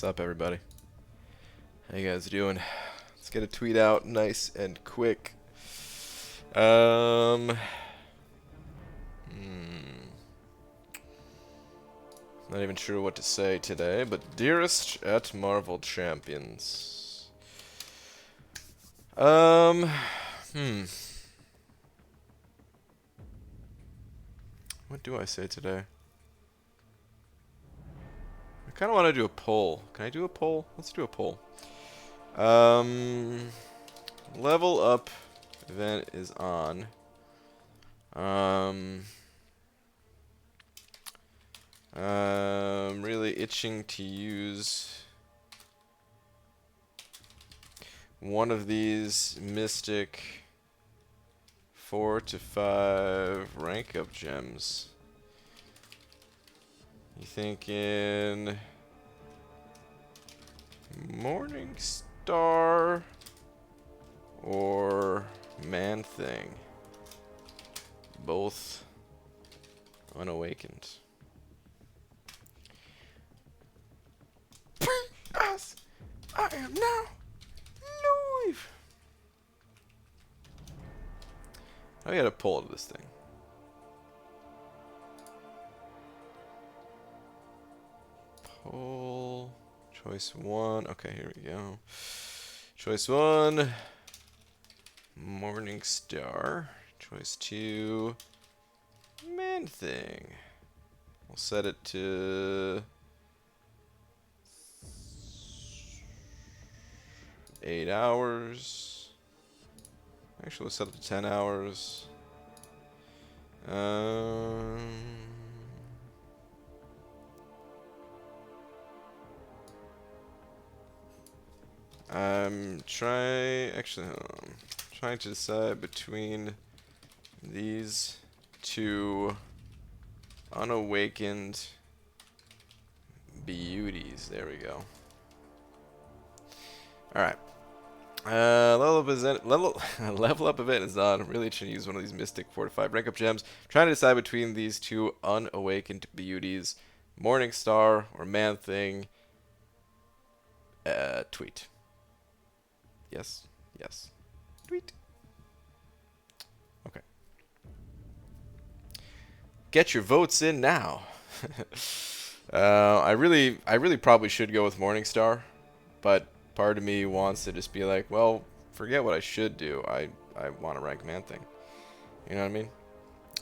What's up, everybody? How you guys doing? Let's get a tweet out nice and quick. Um, Not even sure what to say today, but dearest at Marvel Champions. What do I say today? I kind of want to do a poll. Can I do a poll? Let's do a poll. Level up event is on. I'm really itching to use one of these mystic 4 to 5 rank up gems. You thinking Morning Star or Man Thing? Both unawakened. As I am now live. I gotta pull to this thing. Poll. Choice 1. Okay, here we go. Choice 1. Morning Star. Choice 2. Man Thing. We'll set it to 8 hours. Actually, we'll set it to 10 hours. I'm trying to decide between these two unawakened beauties. There we go. All right. Level up event is on. I'm really itching to use one of these mystic 4 to 5 rank up gems. Trying to decide between these two unawakened beauties, Morning Star or Man Thing. Tweet. Yes. Yes. Tweet. Okay. Get your votes in now. I really probably should go with Morning Star, but part of me wants to just be like, well, forget what I should do. I want to rank Man Thing. You know what I mean?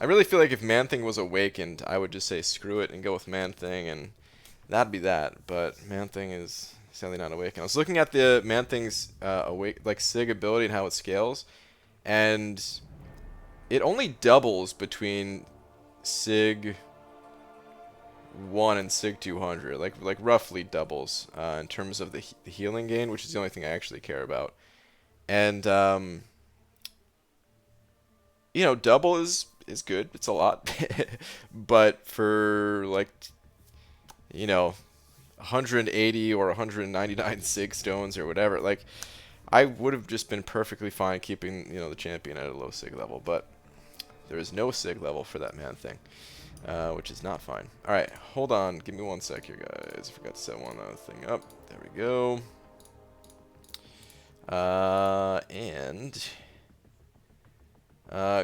I really feel like if Man Thing was awakened, I would just say screw it and go with Man Thing, and that'd be that. But Man Thing is sadly not awakened. I was looking at the Man Thing's Sig ability and how it scales, and it only doubles between Sig 1 and Sig 200, like roughly doubles in terms of the healing gain, which is the only thing I actually care about. And you know, double is good. It's a lot, but for like, you know, 180 or 199 Sig stones or whatever, like I would have just been perfectly fine keeping, you know, the champion at a low Sig level, but there is no Sig level for that Man Thing. Which is not fine. Alright, hold on. Give me 1 sec here, guys. I forgot to set one other thing up. There we go.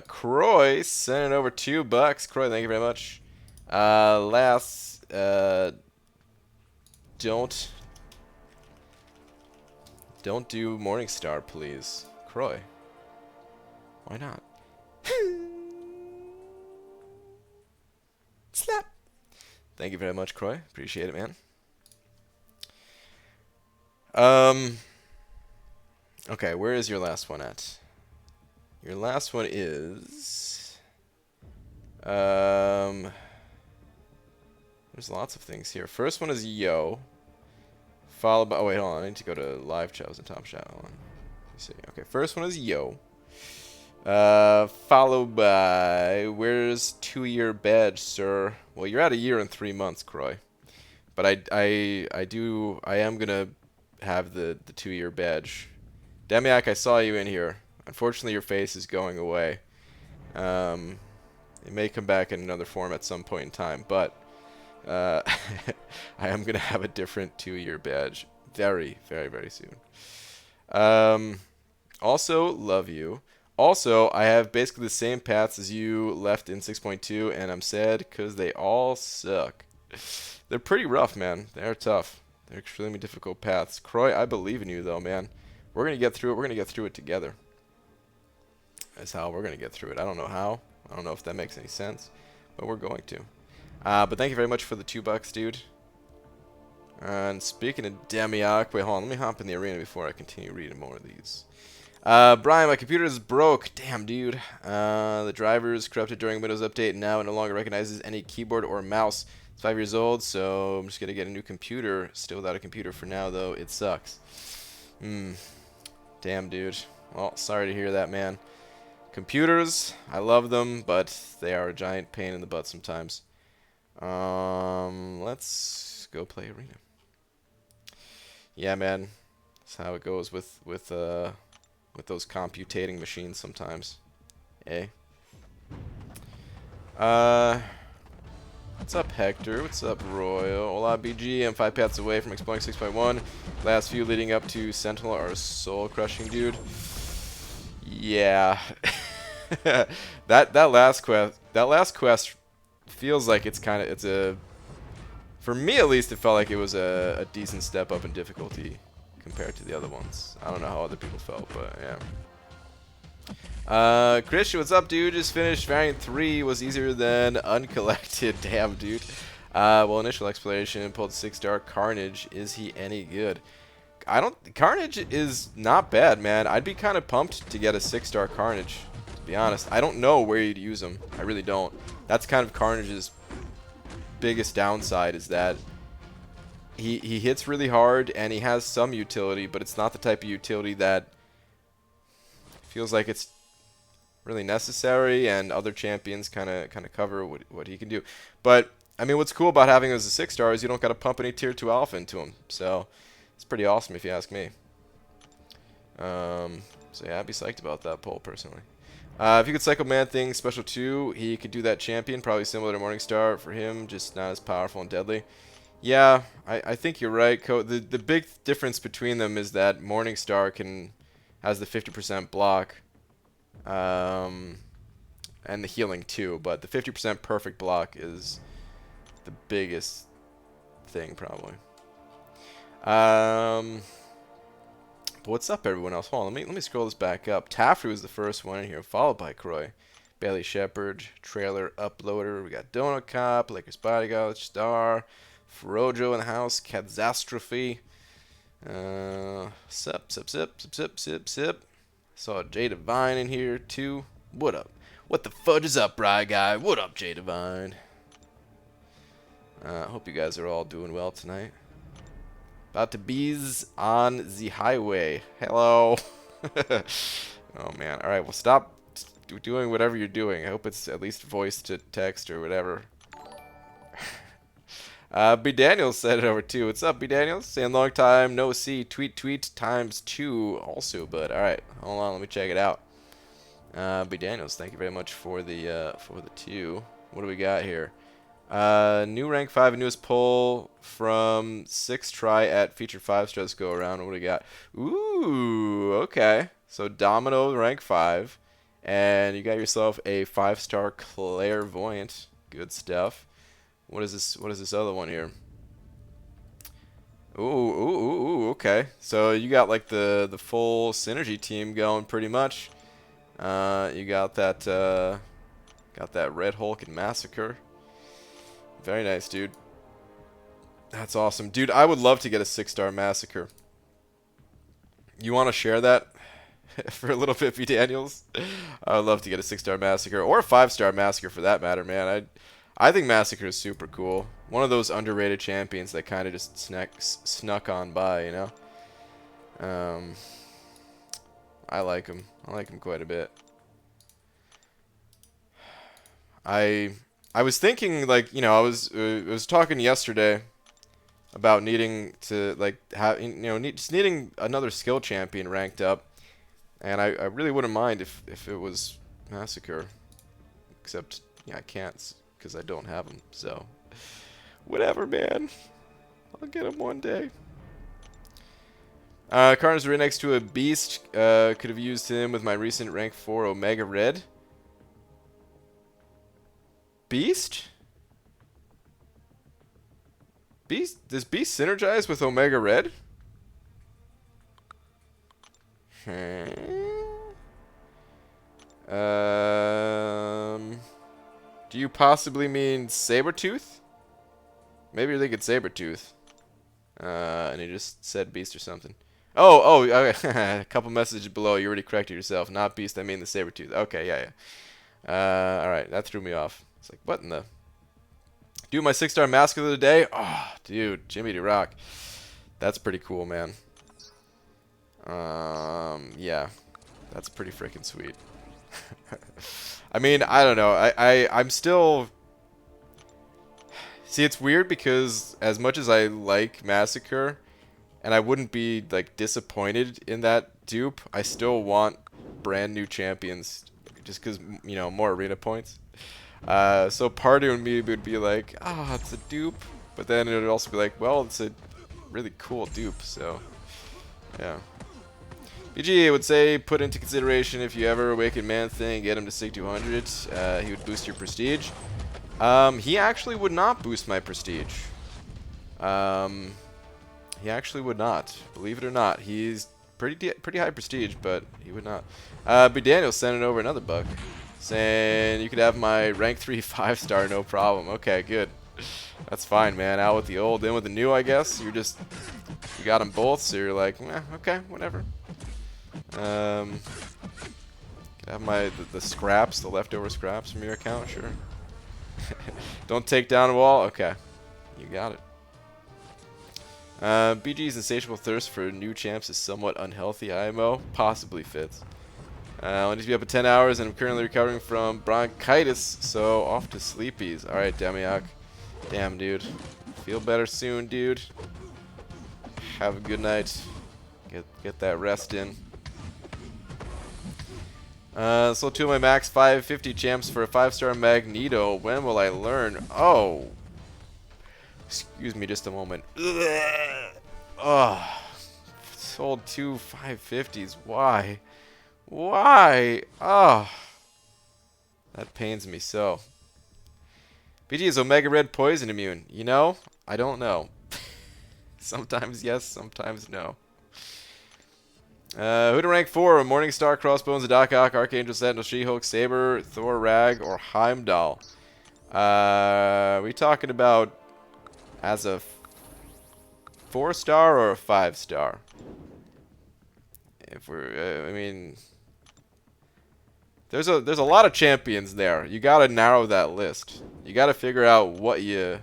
Croy sending over $2. Croy, thank you very much. Don't do Morningstar, please. Croy. Why not? Slap. Thank you very much, Croy. Appreciate it, man. Okay, where is your last one at? Your last one is there's lots of things here. First one is Yo. Followed by, oh wait, hold on, I need to go to live chat. I was in top chat. Hold on. Let me see. Okay, first one is Yo. Followed by, where's 2-year badge, sir? Well, you're at 1 year and 3 months, Croy. But I am gonna have the 2-year badge. Demiak, I saw you in here. Unfortunately, your face is going away. It may come back in another form at some point in time, but Uh, I am gonna have a different 2-year badge very, very, very soon. Also, love you. Also, I have basically the same paths as you left in 6.2, and I'm sad because they all suck. They're pretty rough, man. They're tough. They're extremely difficult paths. Croy, I believe in you, though, man. We're going to get through it. We're going to get through it together. That's how we're going to get through it. I don't know how. I don't know if that makes any sense, but we're going to. But thank you very much for the $2, dude. And speaking of Demiok, wait, hold on. Let me hop in the arena before I continue reading more of these. Brian, my computer is broke. Damn, dude. The driver is corrupted during Windows Update, and now it no longer recognizes any keyboard or mouse. It's 5 years old, so I'm just going to get a new computer. Still without a computer for now, though. It sucks. Damn, dude. Well, sorry to hear that, man. Computers, I love them, but they are a giant pain in the butt sometimes. Let's go play arena. Yeah, man. That's how it goes with those computating machines sometimes. Eh? What's up, Hector? What's up, Royal? Hola, BG. I'm 5 paths away from exploring 6.1. Last few leading up to Sentinel are soul-crushing, dude. Yeah. that last quest feels like for me at least, it felt like it was a decent step up in difficulty compared to the other ones. I don't know how other people felt, but yeah. Christian, what's up, dude? Just finished. Variant 3 was easier than Uncollected. Damn, dude. Well, initial exploration pulled 6-star Carnage. Is he any good? Carnage is not bad, man. I'd be kind of pumped to get a 6-star Carnage, to be honest. I don't know where you'd use him. I really don't. That's kind of Carnage's biggest downside, is that he hits really hard and he has some utility, but it's not the type of utility that feels like it's really necessary, and other champions kind of cover what he can do. But I mean, what's cool about having him as a 6-star is you don't got to pump any tier 2 alpha into him. So it's pretty awesome if you ask me. So yeah, I'd be psyched about that poll personally. If you could cycle Man-Thing Special 2, he could do that champion, probably similar to Morningstar for him, just not as powerful and deadly. Yeah, I think you're right, The big difference between them is that Morningstar has the 50% block, and the healing too, but the 50% perfect block is the biggest thing probably. But what's up, everyone else? Hold on, let me scroll this back up. Taffrey was the first one in here, followed by Croy, Bailey Shepard, Trailer Uploader. We got Donut Cop, Lakers Bodyguard, Star, Frojo in the house, Catastrophe. Sip. Saw J Divine in here too. What up? What the fudge is up, Bry Guy? What up, J Divine? Hope you guys are all doing well tonight. About to bees on the highway. Hello. Oh man. All right. Well, stop doing whatever you're doing. I hope it's at least voice to text or whatever. B Daniels said it over too. What's up, B Daniels? Saying long time no see. Tweet ×2 also. But all right. Hold on. Let me check it out. B Daniels, thank you very much for the 2. What do we got here? New rank 5, newest poll from 6 try at featured 5 stars go around. What do we got? Ooh, okay. So Domino rank 5, and you got yourself a 5-star Clairvoyant. Good stuff. What is this? What is this other one here? Ooh, okay. So you got like the full synergy team going pretty much. You got that Red Hulk and Massacre. Very nice, dude. That's awesome. Dude, I would love to get a 6-star Massacre. You want to share that for a little bit, B Daniels? I would love to get a 6-star Massacre, or a 5-star Massacre for that matter, man. I think Massacre is super cool. One of those underrated champions that kind of just snuck on by, you know? I like him. I like him quite a bit. I was thinking, like, you know, I was talking yesterday about needing to, like, have, you know, just needing another skill champion ranked up, and I really wouldn't mind if it was Massacre, except yeah, I can't because I don't have him. So Whatever, man. I'll get him one day. Karna's right next to a beast. Could have used him with my recent rank 4 Omega Red. Beast? Beast? Does Beast synergize with Omega Red? Do you possibly mean Sabretooth? Maybe you're thinking Sabretooth. And he just said Beast or something. Oh, okay. A couple messages below. You already corrected yourself. Not Beast, I mean the Sabretooth. Okay, yeah. Alright, that threw me off. It's like, what in the... Do my 6-star mask of the day? Oh, dude, Jimmy D Rock. That's pretty cool, man. Yeah. That's pretty freaking sweet. I mean, I don't know. I'm still... See, it's weird because as much as I like Massacre, and I wouldn't be, like, disappointed in that dupe, I still want brand new champions just because, you know, more arena points. So part of me would be like, ah, it's a dupe. But then it would also be like, well, it's a really cool dupe, so, yeah. BG would say, put into consideration if you ever awaken Man-Thing, get him to Sig 200, he would boost your prestige. He actually would not boost my prestige. He actually would not. Believe it or not. He's pretty high prestige, but he would not. But Daniel's sending over another buck, saying you could have my rank 3 5-star, no problem. Okay, good. That's fine, man. Out with the old, in with the new, I guess. You got them both, so you're like, eh, okay, whatever. Could have the scraps, the leftover scraps from your account, sure. Don't take down a wall? Okay. You got it. BG's insatiable thirst for new champs is somewhat unhealthy, IMO. Possibly fits. I need to be up at 10 hours and I'm currently recovering from bronchitis, so off to sleepies. Alright, Demiak. Damn, dude. Feel better soon, dude. Have a good night. Get that rest in. So 2 of my max 550 champs for a 5-star Magneto. When will I learn? Oh. Excuse me just a moment. Oh. Sold 2 550s. Why? Why? Oh. That pains me so. BG is Omega Red poison immune. You know? I don't know. Sometimes yes, sometimes no. Who to rank 4? Morningstar, Crossbones, Adakok, Archangel, Sentinel, She-Hulk, Saber, Thor, Rag, or Heimdall? We talking about as a 4-star or a 5-star? If we're, I mean, there's a lot of champions there. You gotta narrow that list. You gotta figure out what you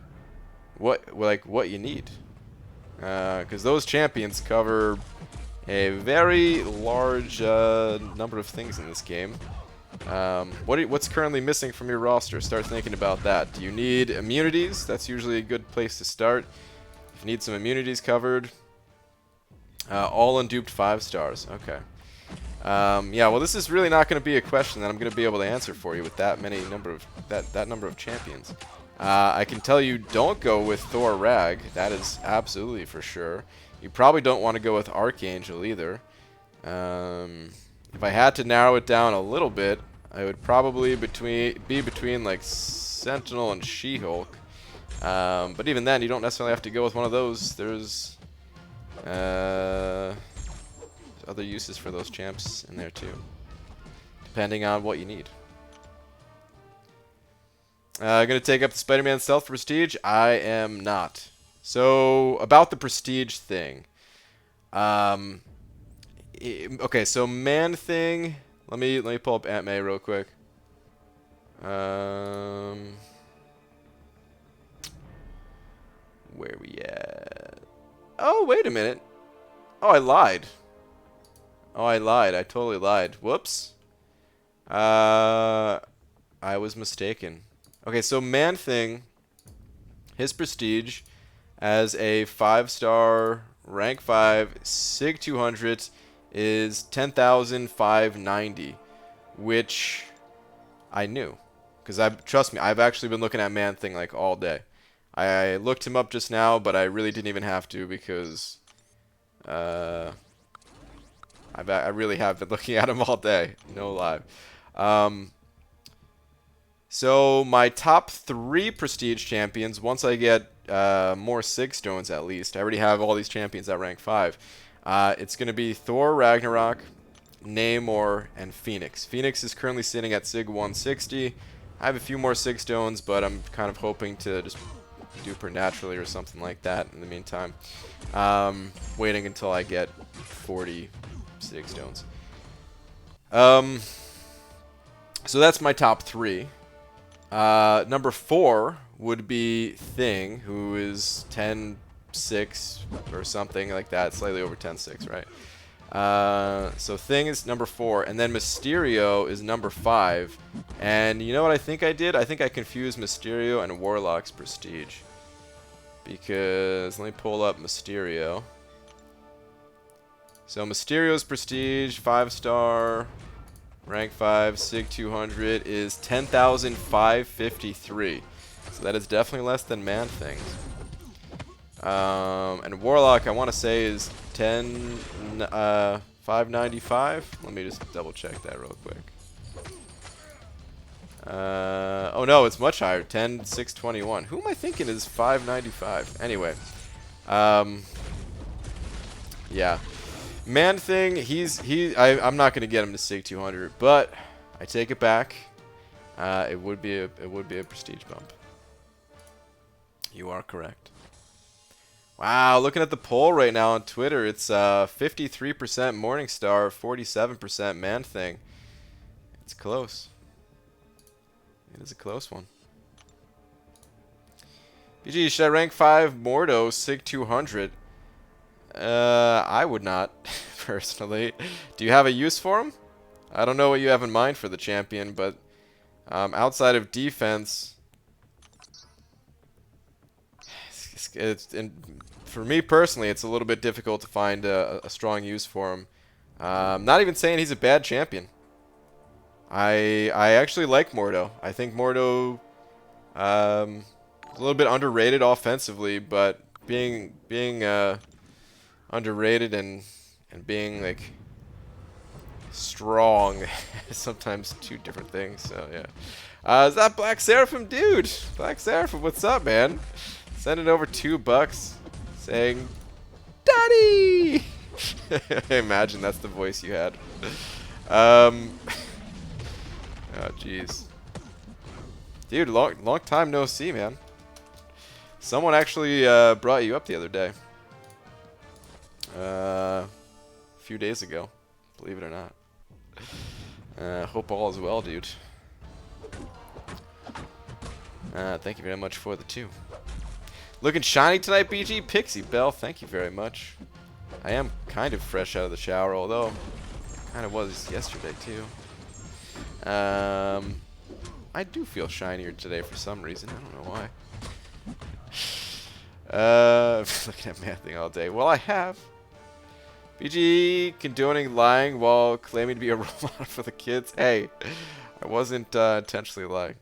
need, because those champions cover a very large number of things in this game. What's currently missing from your roster? Start thinking about that. Do you need immunities? That's usually a good place to start. If you need some immunities covered, all unduped 5-stars. Okay. Yeah. Well, this is really not going to be a question that I'm going to be able to answer for you with that number of champions. I can tell you, don't go with Thor Rag. That is absolutely for sure. You probably don't want to go with Archangel either. If I had to narrow it down a little bit, I would probably be between like Sentinel and She-Hulk. But even then, you don't necessarily have to go with one of those. There's other uses for those champs in there too, depending on what you need. Gonna take up the Spider-Man Stealth Prestige? I am not. So, about the Prestige thing. Okay, so Man-Thing. Let me pull up Aunt May real quick. Where we at? Oh, wait a minute. Oh, I lied. I totally lied. Whoops. I was mistaken. Okay, so Man-Thing, his prestige as a 5-star, rank 5, Sig 200 is 10,590, which I knew. Because trust me, I've actually been looking at Man-Thing like all day. I looked him up just now, but I really didn't even have to because I really have been looking at him all day. No lie. So my top 3 prestige champions, once I get more Sig Stones at least, I already have all these champions at rank 5. It's going to be Thor Ragnarok, Namor, and Phoenix. Phoenix is currently sitting at Sig 160. I have a few more Sig Stones, but I'm kind of hoping to just dupe her naturally or something like that in the meantime. Waiting until I get 40 Sig Stones. So that's my top 3. Number 4 would be Thing, who is 10-6 or something like that, slightly over 10-6, right? So Thing is number 4, and then Mysterio is number 5. And you know what I think I did? I think I confused Mysterio and Warlock's prestige. Because, let me pull up Mysterio. So Mysterio's prestige, 5-star, rank 5, Sig 200, is 10,553. So that is definitely less than Man-Thing's. And Warlock, I want to say, is 595. Let me just double check that real quick. Oh no, it's much higher, 10,621. Who am I thinking is 595? Anyway, yeah, Man-Thing, I'm not gonna get him to Sig 200, but I take it back. It would be a prestige bump. You are correct. Wow, looking at the poll right now on Twitter, it's 53% Morningstar, 47% Man-Thing. It's close. It is a close one. BG, should I rank 5 Mordo Sig 200? I would not, personally. Do you have a use for him? I don't know what you have in mind for the champion, but outside of defense, for me personally, it's a little bit difficult to find a strong use for him. Not even saying he's a bad champion. I actually like Mordo. I think Mordo is a little bit underrated offensively, but being underrated and being like strong is sometimes two different things. So yeah. Is that Black Seraphim, dude? Black Seraphim, what's up, man? Sending over $2 saying, "Daddy." Imagine that's the voice you had. Oh, jeez. Dude, long time no see, man. Someone actually brought you up the other day. A few days ago, believe it or not. Hope all is well, dude. Thank you very much for the 2. Looking shiny tonight, BG? Pixie Bell, thank you very much. I am kind of fresh out of the shower, although kind of was yesterday, too. I do feel shinier today for some reason. I don't know why. Looking at Man-Thing all day. Well, I have. BG condoning lying while claiming to be a role model for the kids. Hey, I wasn't intentionally lying.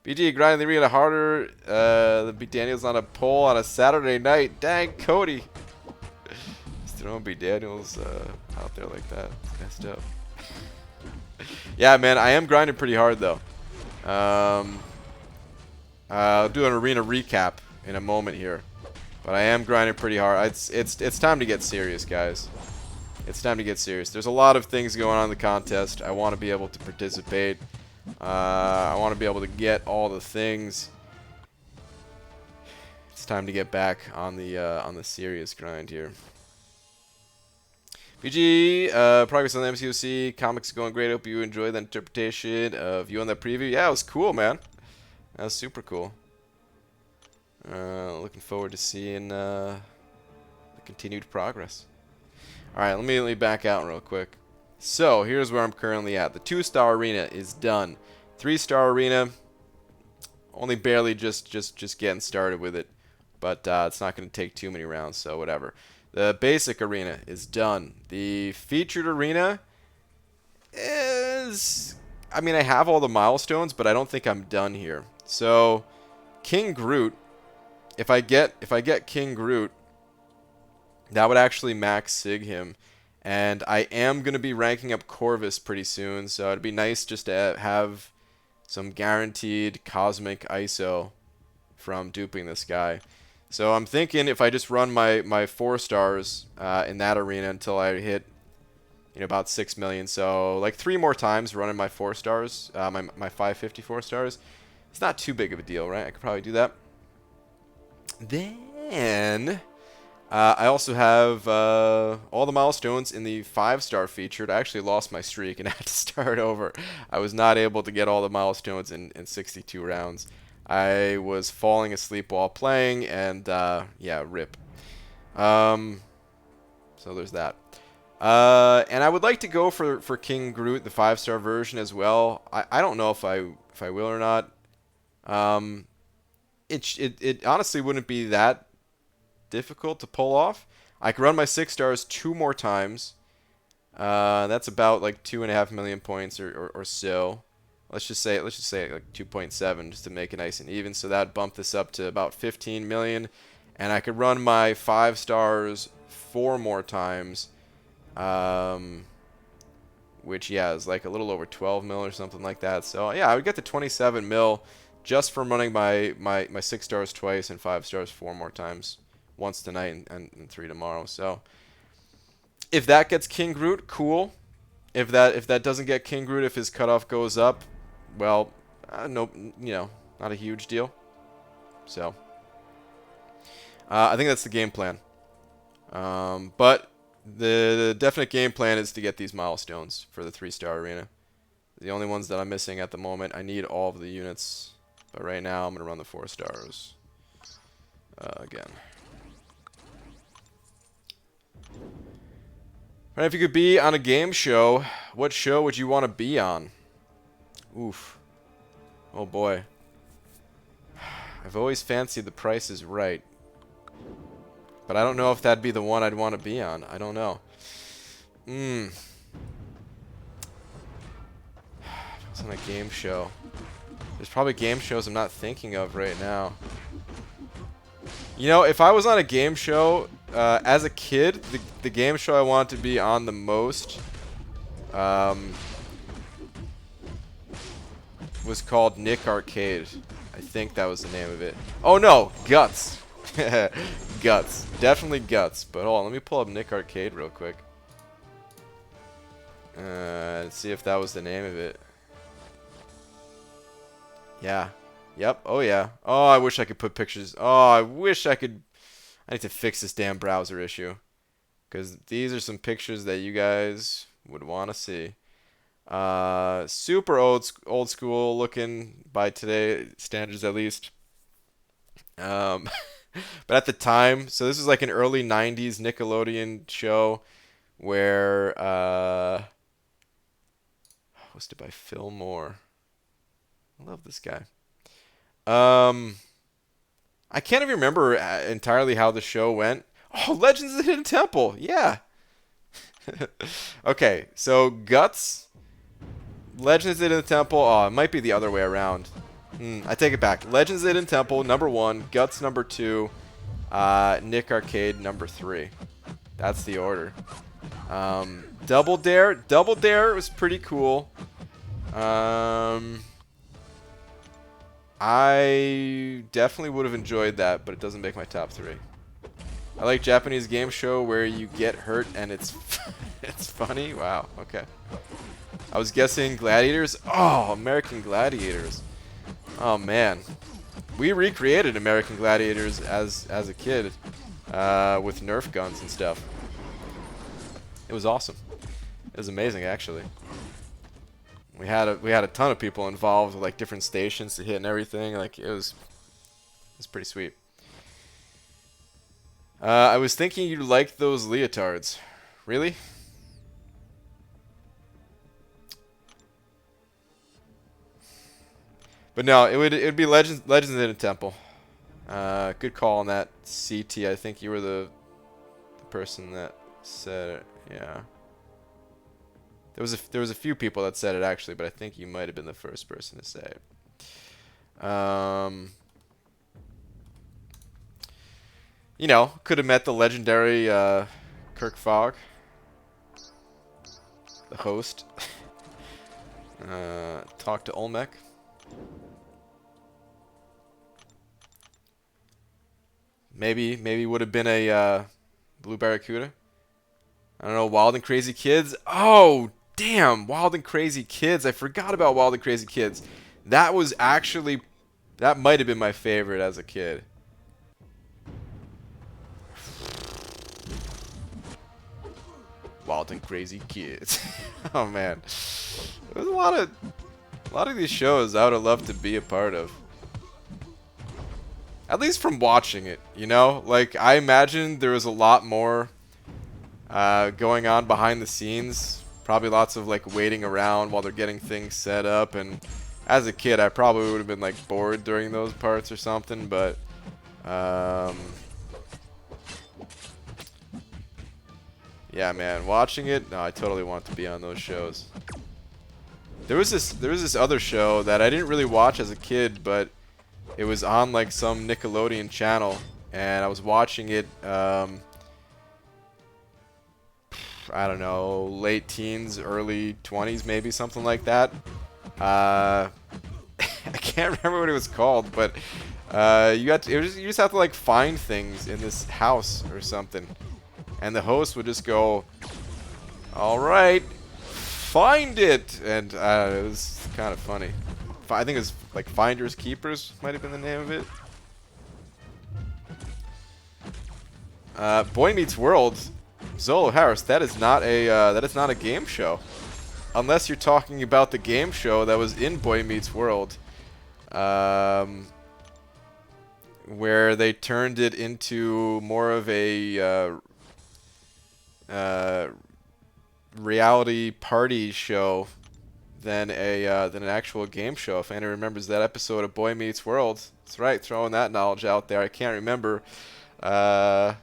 BG grinding the arena harder than B. Daniels on a pole on a Saturday night. Dang, Cody. Just throwing B. Daniels out there like that. It's messed up. Yeah, man, I am grinding pretty hard though. I'll do an arena recap in a moment here, but I am grinding pretty hard. It's time to get serious, guys. It's time to get serious. There's a lot of things going on in the contest. I want to be able to participate. I want to be able to get all the things. It's time to get back on the serious grind here. BG, progress on the MCOC. Comics going great. Hope you enjoyed the interpretation of you on that preview. Yeah, it was cool, man. That was super cool. Looking forward to seeing the continued progress. Alright, let me back out real quick. So, here's where I'm currently at. The 2-star arena is done. 3-star arena, only barely just getting started with it. But it's not going to take too many rounds, so whatever. The basic arena is done. The featured arena is... I mean, I have all the milestones, but I don't think I'm done here. So, King Groot if I get King Groot, that would actually max sig him. And I am going to be ranking up Corvus pretty soon, so it'd be nice just to have some guaranteed cosmic ISO from duping this guy. So I'm thinking if I just run my 4 stars in that arena until I hit about 6 million, so like 3 more times running my 4 stars, my 554 stars, it's not too big of a deal, right? I could probably do that. Then I also have all the milestones in the 5-star featured. I actually lost my streak and had to start over. I was not able to get all the milestones in 62 rounds. I was falling asleep while playing, and yeah, rip. So there's that. And I would like to go for King Groot, the 5-star version as well. I don't know if I will or not. It honestly wouldn't be that difficult to pull off. I could run my 6 stars 2 more times. That's about like 2.5 million points or so. Let's just say like 2.7 just to make it nice and even. So that bumped this up to about 15 million, and I could run my 5 stars 4 more times, which yeah is like a little over 12 mil or something like that. So yeah, I would get to 27 mil just from running my 6 stars twice and 5 stars 4 more times. Once tonight and 3 tomorrow. So if that gets King Groot, cool. If that doesn't get King Groot, if his cutoff goes up, well, no, not a huge deal. So I think that's the game plan. But the definite game plan is to get these milestones for the 3-star arena. The only ones that I'm missing at the moment. I need all of the units, but right now I'm gonna run the 4 stars again. Right, if you could be on a game show, what show would you want to be on? Oof. Oh boy. I've always fancied The Price is Right. But I don't know if that'd be the one I'd want to be on. I don't know. If I was on a game show. There's probably game shows I'm not thinking of right now. If I was on a game show, as a kid, the game show I wanted to be on the most was called Nick Arcade. I think that was the name of it. Oh no, Guts. Guts. Definitely Guts. But hold on, let me pull up Nick Arcade real quick. Let's see if that was the name of it. Yeah. Yep. Oh yeah. Oh, I wish I could put pictures. Oh, I wish I could. I need to fix this damn browser issue, because these are some pictures that you guys would want to see. Super old school looking by today standards, at least. But at the time, so this was like an early '90s Nickelodeon show where hosted by Phil Moore. I love this guy. I can't even remember entirely how the show went. Oh, Legends of the Hidden Temple. Yeah. Okay, so Guts, Legends of the Hidden Temple. Oh, it might be the other way around. I take it back. Legends of the Hidden Temple, number 1. Guts, number 2. Nick Arcade, number 3. That's the order. Double Dare. Double Dare was pretty cool. I definitely would have enjoyed that, but it doesn't make my top 3. I like Japanese game show where you get hurt and it's it's funny. Wow. Okay. I was guessing Gladiators. Oh, American Gladiators. Oh man, we recreated American Gladiators as a kid with Nerf guns and stuff. It was awesome. It was amazing, actually. We had a ton of people involved with like different stations to hit and everything. Like it was pretty sweet. I was thinking you liked those leotards. Really? But no, it would be Legends in the Temple. Good call on that, CT. I think you were the person that said it. Yeah. There was a few people that said it actually, but I think you might have been the first person to say it. You know, could have met the legendary Kirk Fogg, the host. Talk to Olmec. Maybe would have been a Blue Barracuda. I don't know, Wild and Crazy Kids. Oh, damn, Wild and Crazy Kids. I forgot about Wild and Crazy Kids. That was actually, that might have been my favorite as a kid. Wild and Crazy Kids. Oh man, there's a lot of these shows I would have loved to be a part of. At least from watching it, you know? Like, I imagine there was a lot more going on behind the scenes. Probably lots of, like, waiting around while they're getting things set up. And as a kid, I probably would have been, like, bored during those parts or something. But, yeah, man, watching it, no, I totally want to be on those shows. There was this other show that I didn't really watch as a kid, but it was on like some Nickelodeon channel, and I was watching it. I don't know, late teens, early 20s, maybe something like that. I can't remember what it was called, but you just have to like find things in this house or something, and the host would just go, "All right, find it," and it was kind of funny. I think it was like Finders Keepers might have been the name of it. Boy Meets World, Zolo Harris. That is not a game show, unless you're talking about the game show that was in Boy Meets World, where they turned it into more of a reality party show than an actual game show. If anyone remembers that episode of Boy Meets World, that's right, throwing that knowledge out there. I can't remember all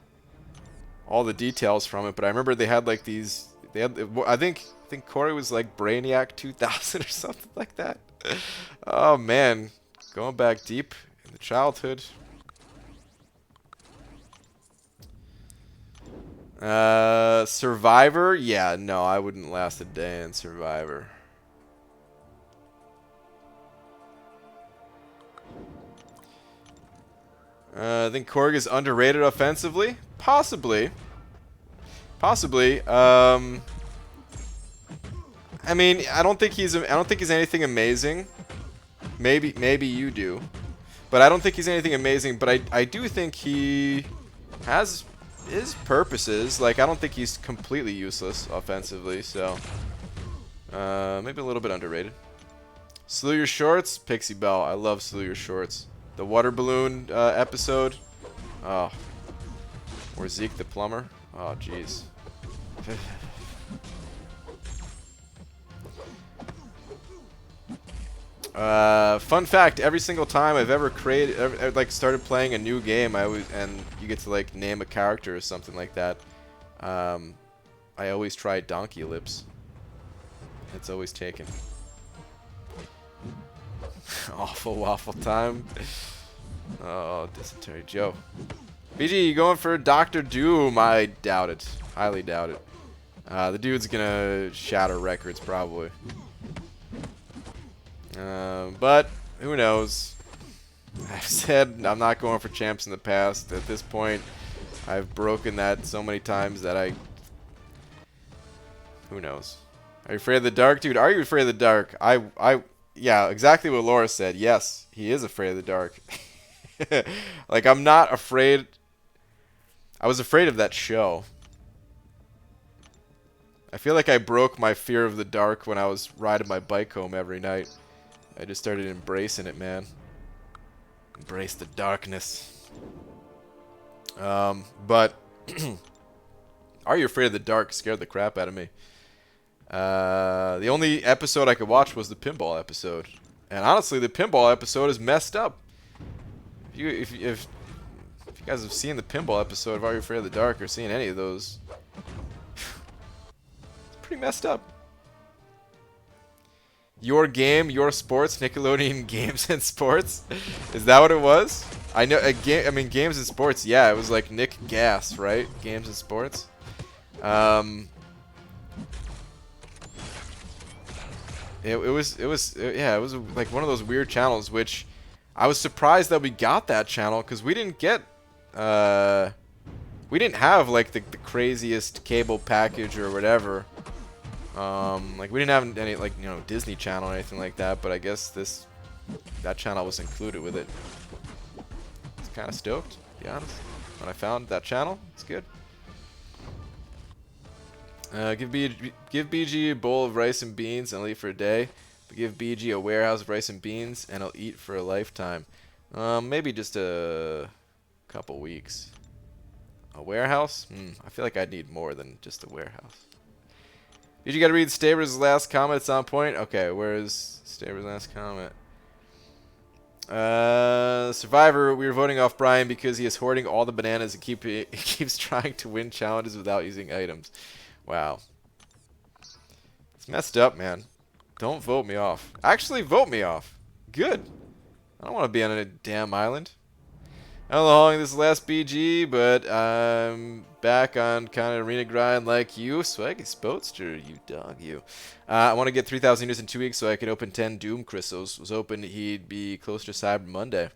the details from it, but I remember they had like these. They had, I think Corey was like Brainiac 2000 or something like that. Oh man, going back deep in the childhood. Survivor? Yeah, no, I wouldn't last a day in Survivor. I think Korg is underrated offensively. Possibly. Possibly. I mean, I don't think he's anything amazing. Maybe you do, but I don't think he's anything amazing. But I do think he has his purposes. Like, I don't think he's completely useless offensively. So maybe a little bit underrated. Slew Your Shorts, Pixie Belle. I love Slew Your Shorts. The water balloon episode. Oh. Or Zeke the plumber. Oh, jeez. Fun fact: every single time I've ever started playing a new game, and you get to like name a character or something like that. I always try Donkey Lips. It's always taken. Awful waffle time. Oh, Dysentery Joe. BG, you going for Dr. Doom? I doubt it. Highly doubt it. The dude's gonna shatter records, probably. But, who knows? I've said I'm not going for champs in the past. At this point, I've broken that so many times that who knows? Are you afraid of the dark? Dude, are you afraid of the dark? Yeah, exactly what Laura said. Yes, he is afraid of the dark. Like, I'm not afraid. I was afraid of that show. I feel like I broke my fear of the dark when I was riding my bike home every night. I just started embracing it, man. Embrace the darkness. But Are You Afraid of the Dark scared the crap out of me. The only episode I could watch was the pinball episode. And honestly, the pinball episode is messed up. If you guys have seen the pinball episode of Are You Afraid of the Dark or seen any of those, it's pretty messed up. Your game, your sports, Nickelodeon games and sports. Is that what it was? I know a game. I mean, games and sports. Yeah, it was like Nick Gas, right? Games and sports. Yeah, it was like one of those weird channels, which I was surprised that we got that channel because we didn't get, we didn't have like the craziest cable package or whatever. Like we didn't have any like Disney Channel or anything like that, but I guess that channel was included with it. I was kind of stoked, to be honest. When I found that channel, it's good. Give BG a bowl of rice and beans and I'll eat for a day. But give BG a warehouse of rice and beans and I'll eat for a lifetime. Maybe just a couple weeks. A warehouse? I feel like I'd need more than just a warehouse. BG gotta read Staber's last comment. It's on point. Okay, where is Staber's last comment? Survivor, we were voting off Brian because he is hoarding all the bananas and keeps trying to win challenges without using items. Wow. It's messed up, man. Don't vote me off. Actually, vote me off. Good. I don't want to be on a damn island. I don't know how long this is the last BG, but I'm back on kind of arena grind like you. Swaggy Spoadster, you dog, you. I want to get 3,000 units in 2 weeks so I can open 10 Doom Crystals. Was hoping he'd be close to Cyber Monday.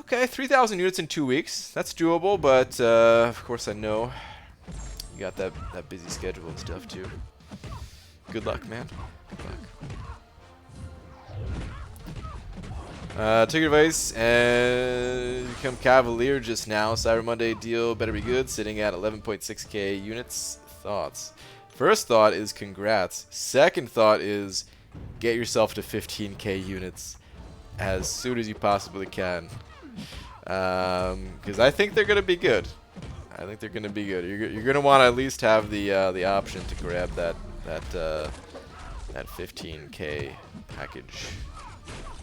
Okay, 3,000 units in 2 weeks. That's doable, but of course I know you got that busy schedule and stuff too. Good luck, man. Good luck. Took your advice and become Cavalier just now. Cyber Monday deal better be good. Sitting at 11.6k units. Thoughts? First thought is congrats. Second thought is get yourself to 15k units as soon as you possibly can. Because I think they're gonna be good. I think they're gonna be good. You're gonna want to at least have the option to grab that 15k package.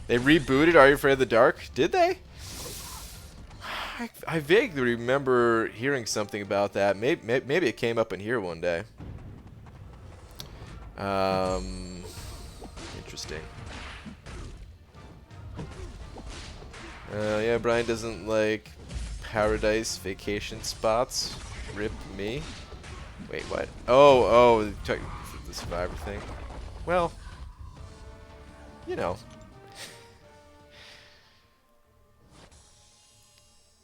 They rebooted Are You Afraid of the Dark? Did they? I vaguely remember hearing something about that. Maybe it came up in here one day. Interesting. Yeah, Brian doesn't like paradise vacation spots. Rip me. Wait, what? Oh, the Survivor thing. Well, you know.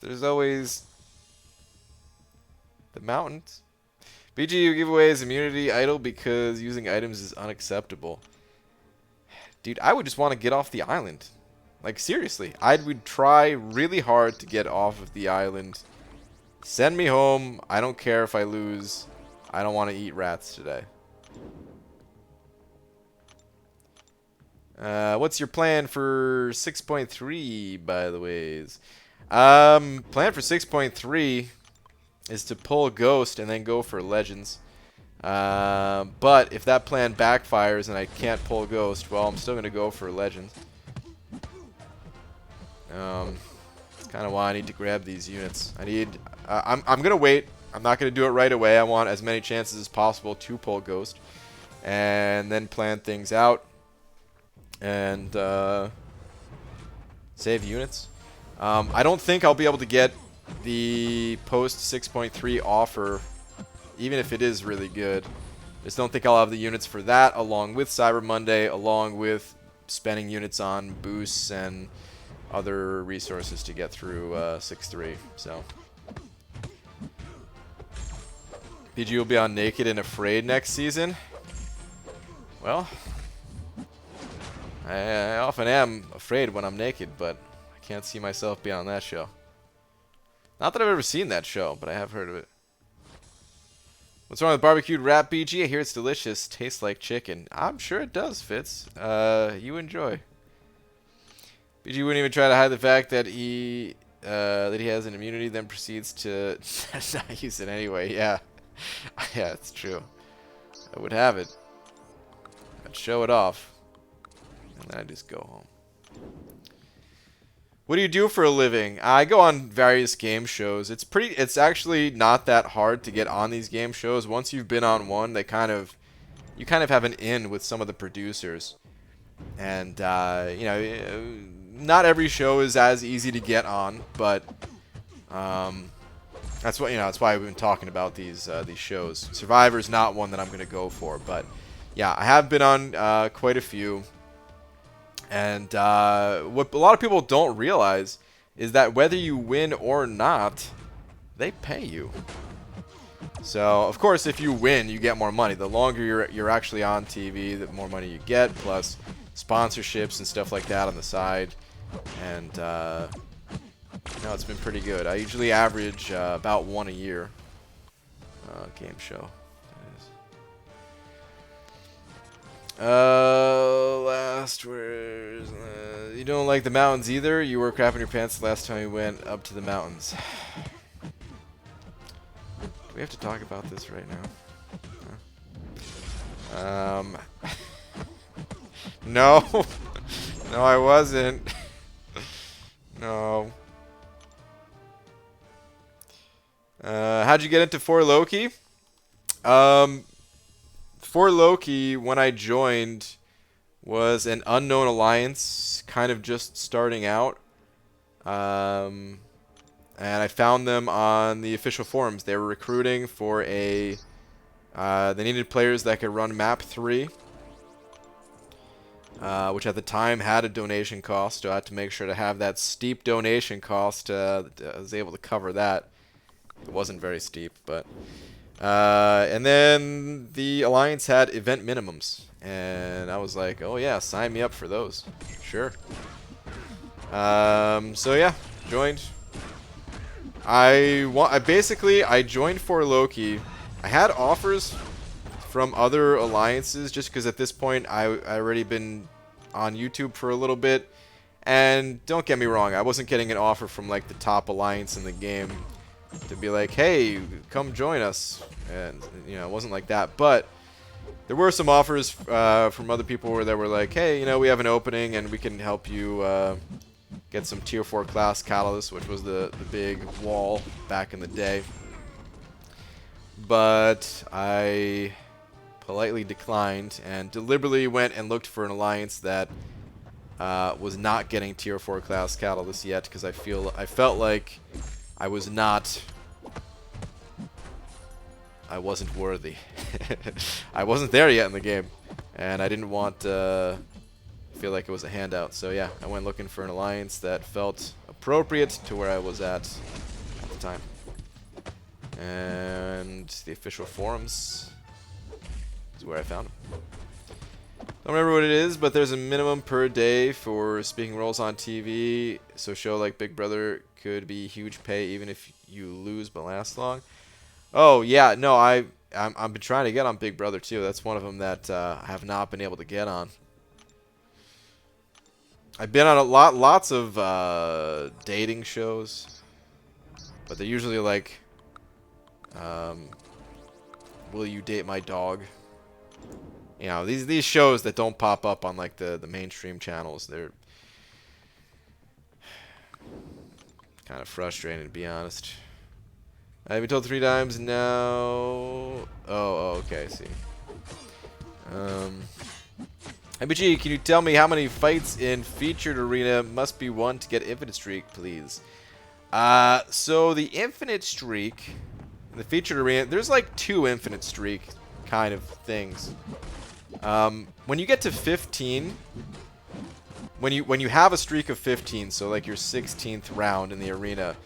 There's always the mountains. BGU giveaways immunity idle because using items is unacceptable. Dude, I would just want to get off the island. Like, seriously. I would try really hard to get off of the island. Send me home. I don't care if I lose. I don't want to eat rats today. What's your plan for 6.3, by the ways? Plan for 6.3 is to pull Ghost and then go for Legends. But if that plan backfires and I can't pull Ghost, well, I'm still going to go for Legends. That's kind of why I need to grab these units. I'm going to wait. I'm not going to do it right away. I want as many chances as possible to pull Ghost. And then plan things out. And save units. I don't think I'll be able to get the post 6.3 offer, even if it is really good. I just don't think I'll have the units for that, along with Cyber Monday, along with spending units on boosts and other resources to get through 6.3. So, PG will be on Naked and Afraid next season. Well, I often am afraid when I'm naked, but I can't see myself being on that show. Not that I've ever seen that show, but I have heard of it. What's wrong with barbecued wrap, BG? I hear it's delicious. Tastes like chicken. I'm sure it does, Fitz. You enjoy. BG wouldn't even try to hide the fact that he has an immunity, then proceeds to not use it anyway. Yeah. Yeah, it's true. I would have it. I'd show it off. And then I just go home. What do you do for a living? I go on various game shows. It's actually not that hard to get on these game shows. Once you've been on one, they kind of you kind of have an in with some of the producers. And, you know, not every show is as easy to get on, but that's what, you know, that's why we've been talking about these shows. Survivor's not one that I'm going to go for, but yeah, I have been on quite a few. And what a lot of people don't realize is that whether you win or not, they pay you. So, of course, if you win, you get more money. The longer you're actually on TV, the more money you get, plus sponsorships and stuff like that on the side. And, no, it's been pretty good. I usually average about one a year. Game show. Last words. You don't like the mountains either? You were crapping your pants the last time you went up to the mountains. Do we have to talk about this right now? No. No, I wasn't. No. How'd you get into 4 Loki? 4 Loki, when I joined, was an unknown alliance, kind of just starting out. And I found them on the official forums. They were recruiting for a... they needed players that could run map 3. Which at the time had a donation cost, so I had to make sure to have that steep donation cost. I was able to cover that. It wasn't very steep, but... and then the Alliance had event minimums, and I was like, oh yeah, sign me up for those. Sure. So yeah, joined. I joined for Loki. I had offers from other alliances just because at this point I already been on YouTube for a little bit, and don't get me wrong, I wasn't getting an offer from like the top alliance in the game to be like, hey, come join us, and you know, it wasn't like that. But there were some offers from other people where they were like, hey, you know, we have an opening and we can help you get some tier 4 class catalyst, which was the big wall back in the day. But I politely declined and deliberately went and looked for an alliance that was not getting tier 4 class catalyst yet, because I felt like I wasn't worthy. I wasn't there yet in the game, and I didn't want to feel like it was a handout. So yeah, I went looking for an alliance that felt appropriate to where I was at the time. And the official forums is where I found them. Don't remember what it is, but there's a minimum per day for speaking roles on TV. So a show like Big Brother could be huge pay even if you lose but last long. Oh yeah, no, I've been trying to get on Big Brother too. That's one of them that I have not been able to get on. I've been on lots of dating shows, but they're usually like, will you date my dog? You know, these shows that don't pop up on like the mainstream channels, they're kind of frustrating, to be honest. I've been told 3 times now. Oh, okay, I see. MBG, can you tell me how many fights in featured arena must be won to get infinite streak, please? So the infinite streak in the featured arena, there's like 2 infinite streak kind of things. When you get to 15, when you have a streak of 15, so like your 16th round in the arena,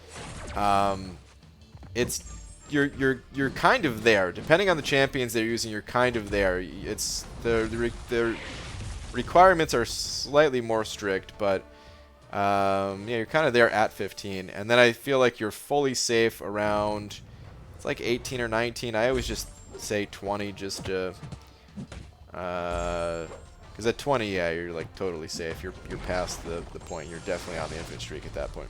you're kind of there. Depending on the champions they're using, you're kind of there. It's the requirements are slightly more strict, but yeah, you're kind of there at 15. And then I feel like you're fully safe around, it's like 18 or 19. I always just say 20 just to, because at 20, yeah, you're like totally safe. You're past the point. You're definitely on the infinite streak at that point.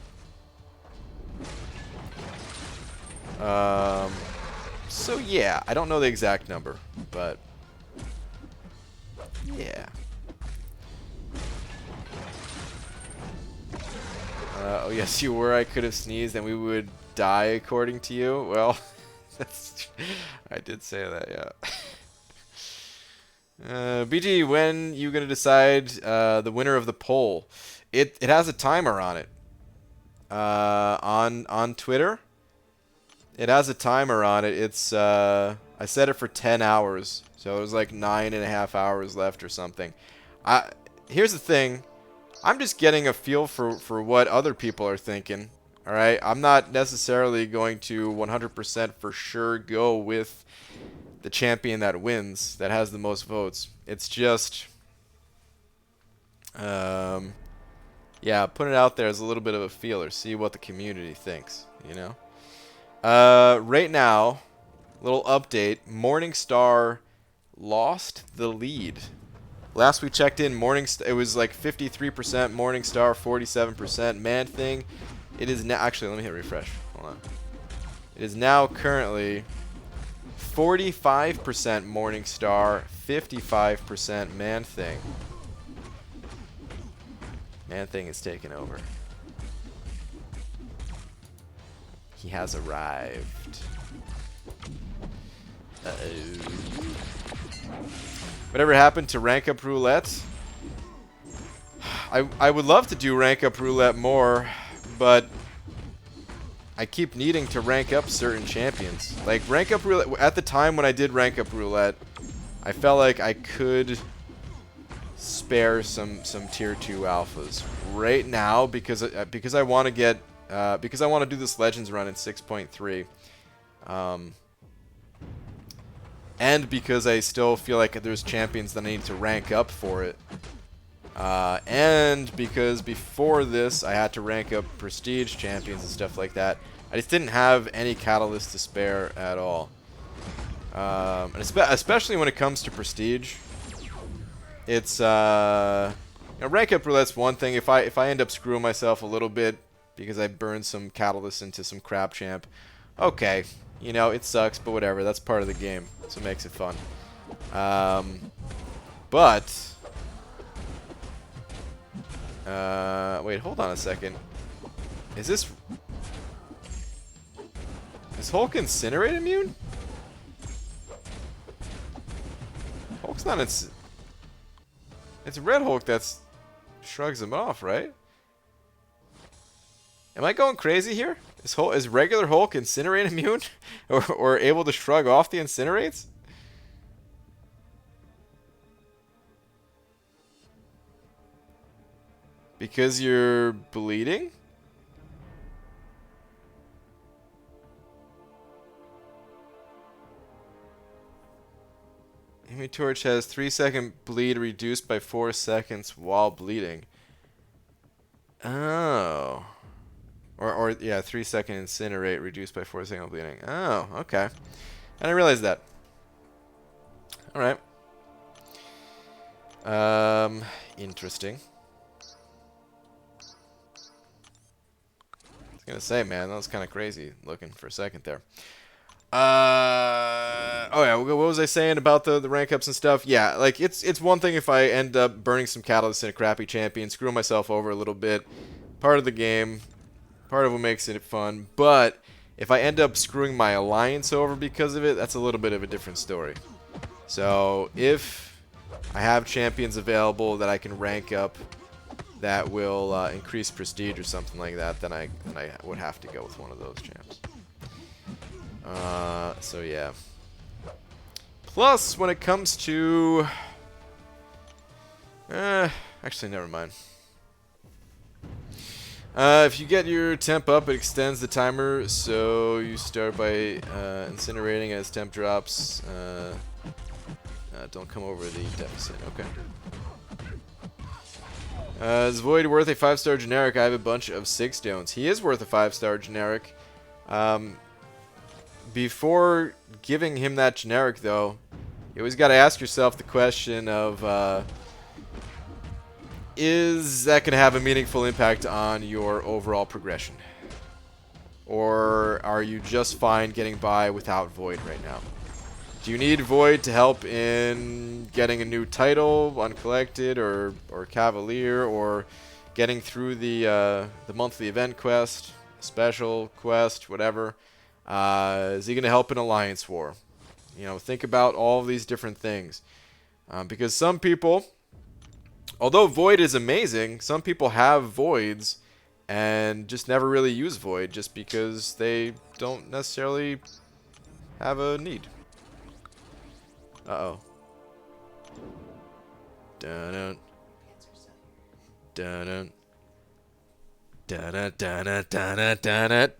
So yeah, I don't know the exact number, but yeah. Oh yes, you were. I could have sneezed and we would die according to you. Well, I did say that, yeah. BG, when you gonna decide the winner of the poll? It has a timer on it. On Twitter, it has a timer on it. It's I set it for 10 hours, so it was like 9.5 hours left or something. Here's the thing, I'm just getting a feel for what other people are thinking. All right, I'm not necessarily going to 100% for sure go with the champion that wins, that has the most votes. It's just, yeah, put it out there as a little bit of a feeler, see what the community thinks, you know? Right now, little update, Morningstar lost the lead. Last we checked in, it was like 53% Morningstar, 47% Man Thing. It is now, actually, let me hit refresh. Hold on. It is now currently 45% Morningstar, 55% Man Thing. Man Thing is taking over. He has arrived. Uh-oh. Whatever happened to rank up roulette? I would love to do rank up roulette more, but I keep needing to rank up certain champions. Like rank up roulette, at the time when I did rank up roulette, I felt like I could spare some tier 2 alphas. Right now, because I want to get because I want to do this Legends run in 6.3. And because I still feel like there's champions that I need to rank up for it. And because before this, I had to rank up prestige champions and stuff like that. I just didn't have any catalyst to spare at all. And especially when it comes to prestige, it's rank up roulette's one thing. If I end up screwing myself a little bit because I burned some catalyst into some crap champ, okay. You know, it sucks, but whatever. That's part of the game, so it makes it fun. Wait, hold on a second. Is Hulk Incinerate immune? Hulk's not It's Red Hulk that's shrugs him off, right? Am I going crazy here? Is regular Hulk Incinerate immune? or able to shrug off the Incinerates? Because you're bleeding? Enemy Torch has 3-second bleed reduced by 4 seconds while bleeding. Oh. Or yeah, 3-second Incinerate reduced by 4-second bleeding. Oh, okay. I didn't realize that. Alright. Interesting. I was gonna say, man, that was kind of crazy looking for a second there. Oh yeah, what was I saying about the rank ups and stuff? Yeah, like it's one thing if I end up burning some catalyst in a crappy champion, screwing myself over a little bit. Part of the game. Part of what makes it fun, but if I end up screwing my alliance over because of it, that's a little bit of a different story. So if I have champions available that I can rank up that will increase prestige or something like that, then I would have to go with one of those champs. So yeah. Plus, when it comes to... actually, never mind. If you get your temp up, it extends the timer, so you start by incinerating as temp drops. Don't come over the deficit. Okay. Is Void worth a 5-star generic? I have a bunch of 6 stones. He is worth a 5-star generic. Before giving him that generic, though, you always got to ask yourself the question of... is that going to have a meaningful impact on your overall progression? Or are you just fine getting by without Void right now? Do you need Void to help in getting a new title, Uncollected, or Cavalier, or getting through the monthly event quest, special quest, whatever? Is he going to help in Alliance War? You know, think about all of these different things. Because some people, although Void is amazing, some people have Voids and just never really use Void just because they don't necessarily have a need. Uh-oh. Dun-dun. Dun-dun. Dun-dun, dun-dun, dun-dun, dun-dun.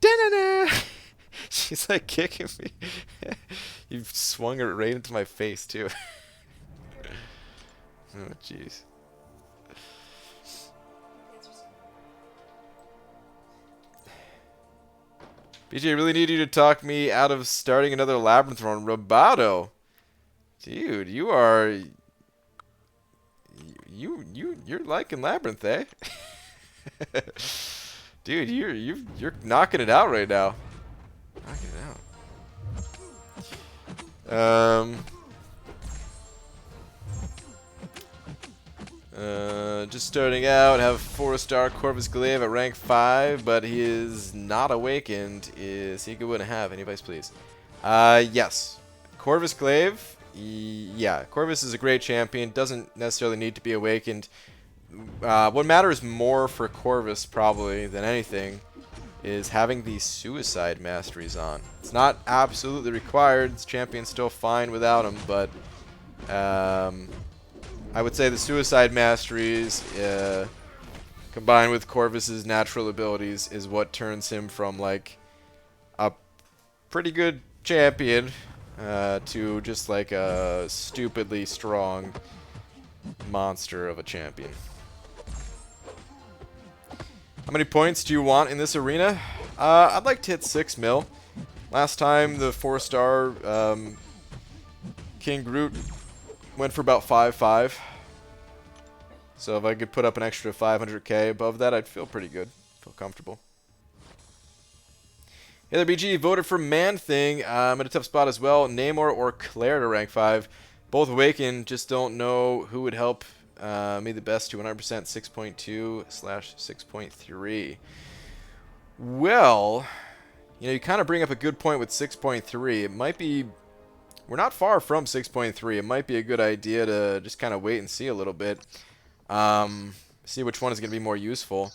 Dun-dun-dun. She's like kicking me. You swung it right into my face, too. Oh, jeez. BJ, I really need you to talk me out of starting another Labyrinth run. Roboto. Dude, you are... You're liking Labyrinth, eh? Dude, you're knocking it out right now. Knocking it out. Just starting out, have 4-star Corvus Glaive at rank 5, but he is not awakened. Is he good to have? Any advice, please? Yes. Corvus Glaive, yeah, Corvus is a great champion, doesn't necessarily need to be awakened. What matters more for Corvus, probably, than anything, is having these Suicide Masteries on. It's not absolutely required, this champion's still fine without them, but I would say the Suicide Masteries, combined with Corvus's natural abilities, is what turns him from, like, a pretty good champion to just, like, a stupidly strong monster of a champion. How many points do you want in this arena? I'd like to hit 6 mil. Last time, the 4-star King Groot went for about 5.5. So if I could put up an extra 500k above that, I'd feel pretty good. Feel comfortable. Hey there, BG. Voted for Man-Thing. I'm in a tough spot as well. Namor or Claire to rank 5. Both awakened, just don't know who would help me the best to 100%. 6.2/6.3. Well, you know, you kind of bring up a good point with 6.3. It might be... We're not far from 6.3. It might be a good idea to just kind of wait and see a little bit. See which one is going to be more useful.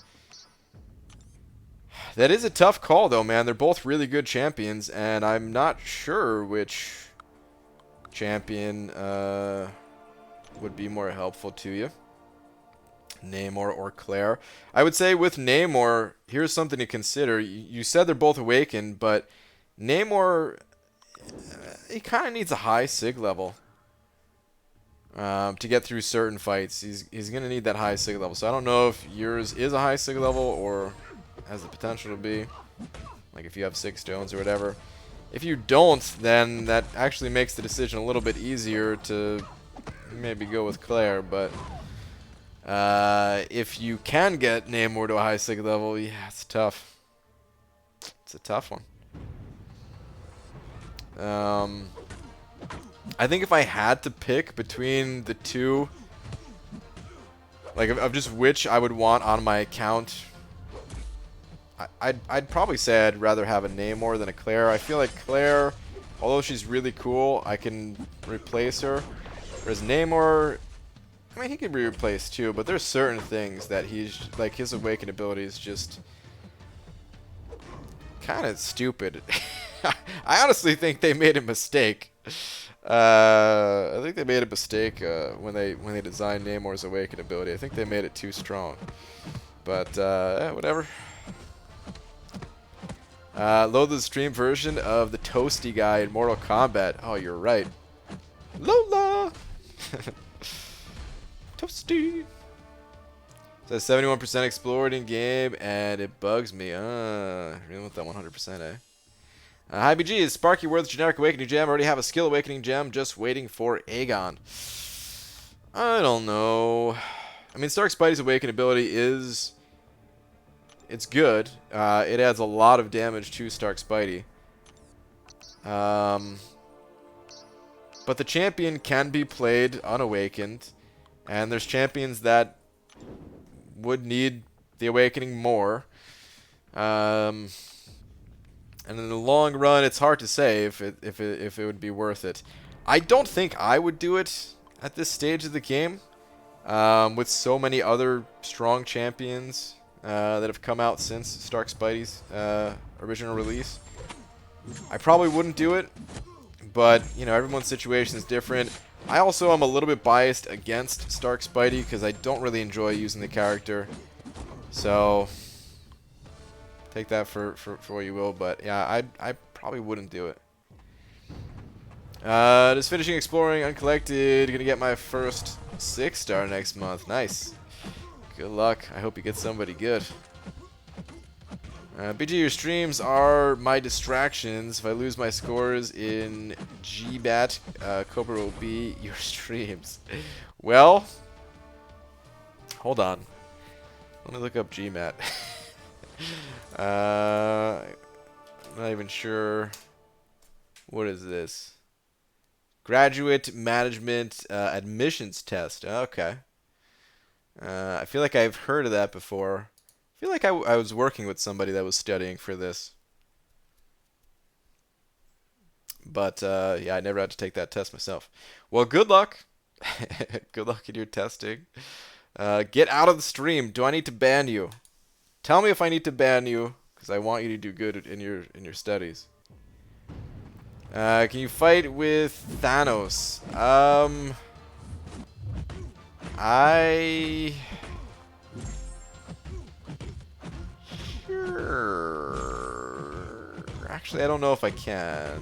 That is a tough call, though, man. They're both really good champions, and I'm not sure which champion would be more helpful to you. Namor or Claire. I would say with Namor, here's something to consider. You said they're both awakened, but Namor... he kind of needs a high sig level to get through certain fights. He's going to need that high sig level. So I don't know if yours is a high sig level or has the potential to be. Like if you have 6 stones or whatever. If you don't, then that actually makes the decision a little bit easier to maybe go with Claire. But if you can get Namor to a high sig level, yeah, it's tough. It's a tough one. I think if I had to pick between the two, like of just which I would want on my account, I'd probably say I'd rather have a Namor than a Claire. I feel like Claire, although she's really cool, I can replace her. Whereas Namor, I mean, he can be replaced too, but there's certain things that he's, like, his awakened ability is just kind of stupid. I honestly think they made a mistake. I think they made a mistake when they designed Namor's awakened ability. I think they made it too strong. But whatever. Load the stream version of the Toasty guy in Mortal Kombat. Oh, you're right. Lola. Toasty. Says 71% explored in game, and it bugs me. I really want that 100%, eh? Hi BG, is Sparky worth generic awakening gem? I already have a skill awakening gem, just waiting for Aegon. I don't know. I mean, Stark Spidey's awakened ability is... it's good. It adds a lot of damage to Stark Spidey. But the champion can be played unawakened. And there's champions that would need the awakening more. And in the long run, it's hard to say if it would be worth it. I don't think I would do it. at this stage of the game, with so many other strong champions that have come out since Stark Spidey's original release. I probably wouldn't do it, but, you know, everyone's situation is different. I also am a little bit biased against Stark Spidey because I don't really enjoy using the character. So, take that for what you will, but yeah, I probably wouldn't do it. Just finishing exploring uncollected. Gonna get my first 6-star next month. Nice. Good luck. I hope you get somebody good. BG, your streams are my distractions. If I lose my scores in GBAT, Cobra will be your streams. Well, hold on. Let me look up GMAT. I'm not even sure. What is this? Graduate Management Admissions Test. Okay. I feel like I've heard of that before. I feel like I was working with somebody that was studying for this. But, yeah, I never had to take that test myself. Well, good luck. Good luck in your testing. Get out of the stream. Do I need to ban you? Tell me if I need to ban you, because I want you to do good in your studies. Can you fight with Thanos? Sure. Actually, I don't know if I can.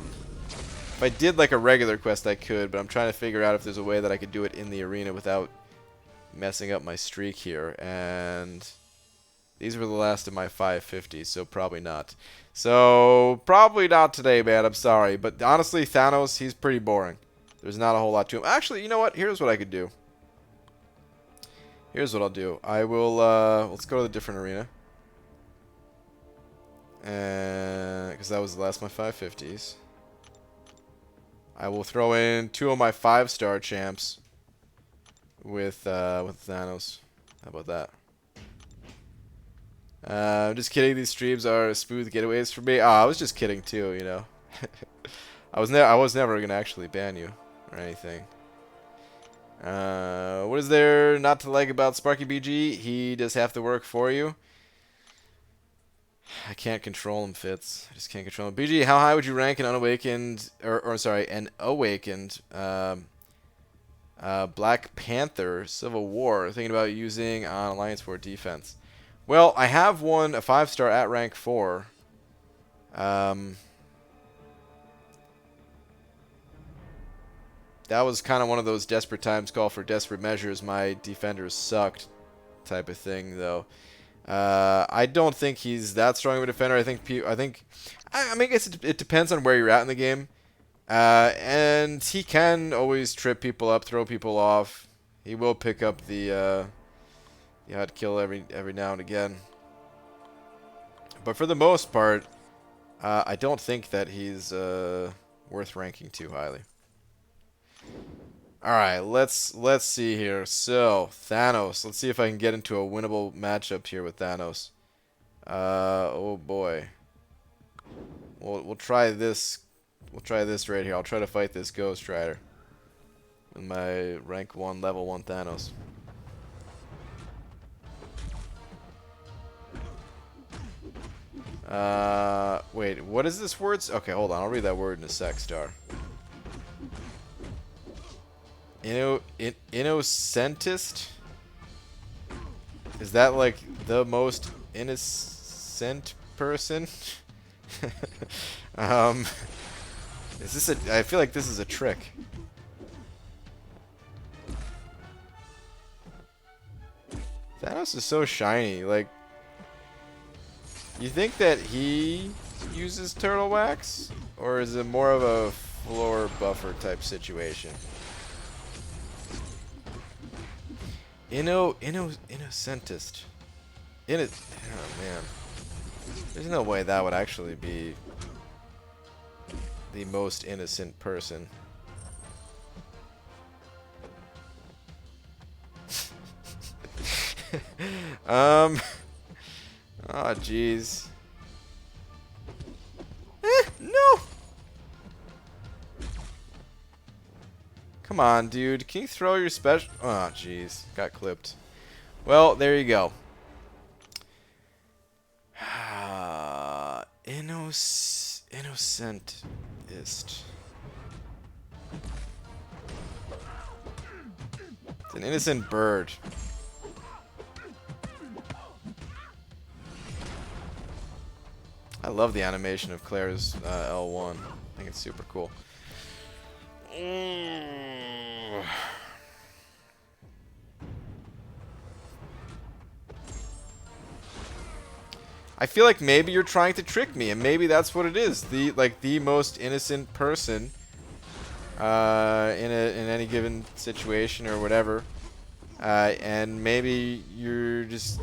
If I did like a regular quest, I could, but I'm trying to figure out if there's a way that I could do it in the arena without messing up my streak here. And these were the last of my 550s, so probably not. So, probably not today, man. I'm sorry. But honestly, Thanos, he's pretty boring. There's not a whole lot to him. Actually, you know what? Here's what I could do. Here's what I'll do. I will, let's go to the different arena. Because that was the last of my 550s. I will throw in 2 of my 5-star champs with Thanos. How about that? I'm just kidding. These streams are smooth getaways for me. Oh, I was just kidding too, you know. I was never gonna actually ban you or anything. What is there not to like about Sparky BG? He does half the work for you. I can't control him, Fitz. I just can't control him. BG, how high would you rank an unawakened, or sorry, an awakened Black Panther Civil War? Thinking about using on Alliance War defense. Well, I have one, a 5-star at rank 4. That was kind of one of those desperate times call for desperate measures. My defenders sucked type of thing, though. I don't think he's that strong of a defender. I mean, I guess it depends on where you're at in the game. And he can always trip people up, throw people off. He will pick up the odd kill every now and again. But for the most part, I don't think that he's worth ranking too highly. All right, let's see here. So Thanos. Let's see if I can get into a winnable matchup here with Thanos. Oh boy. We'll try this. We'll try this right here. I'll try to fight this Ghost Rider with my rank 1, level 1 Thanos. Wait, what is this word? Okay, hold on. I'll read that word in a sec, Star. Innocentist? Is that like the most innocent person? Is this I feel like this is a trick. Thanos is so shiny, like, you think that he uses turtle wax? Or is it more of a floor buffer type situation? Innocentist. Oh man. There's no way that would actually be the most innocent person. Oh jeez. No. Come on, dude. Can you throw your special? Oh, jeez. Got clipped. Well, there you go. Innocentist. It's an innocent bird. I love the animation of Claire's L1. I think it's super cool. I feel like maybe you're trying to trick me, and maybe that's what it is. The most innocent person in any given situation or whatever, and maybe you're just,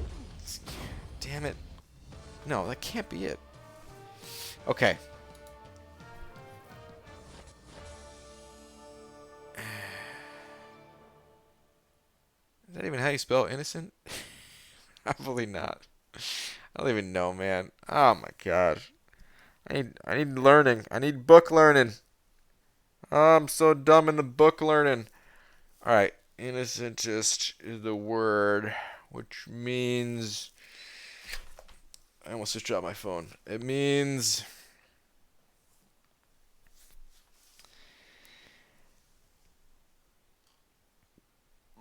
damn it, no, that can't be it. Okay. Is that even how you spell innocent? Probably not. I don't even know, man. Oh my gosh. I need learning. I need book learning. Oh, I'm so dumb in the book learning. Alright. Innocentist is the word, which means... I almost just dropped my phone. It means...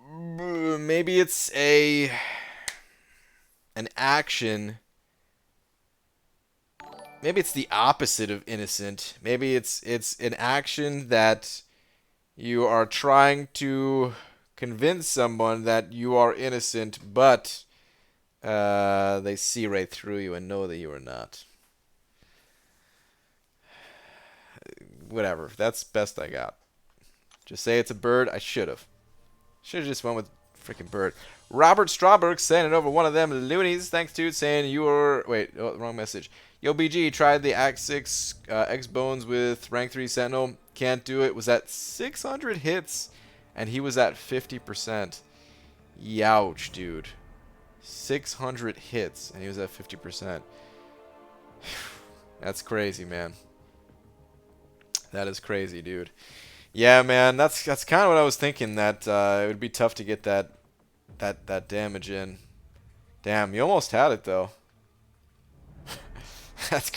maybe it's an action. Maybe it's the opposite of innocent. Maybe it's an action that you are trying to convince someone that you are innocent, but they see right through you and know that you are not. Whatever. That's best I got. Just say it's a bird. I should have. Should have just went with freaking bird. Robert Strawberg sending over one of them loonies. Thanks, dude. Saying you were... Wait, oh, wrong message. Yo, BG, tried the Act 6 X-Bones with Rank 3 Sentinel. Can't do it. Was at 600 hits, and he was at 50%. Youch, dude. 600 hits, and he was at 50%. That's crazy, man. That is crazy, dude. Yeah, man, that's kind of what I was thinking. That it would be tough to get that damage in. Damn, you almost had it though. that's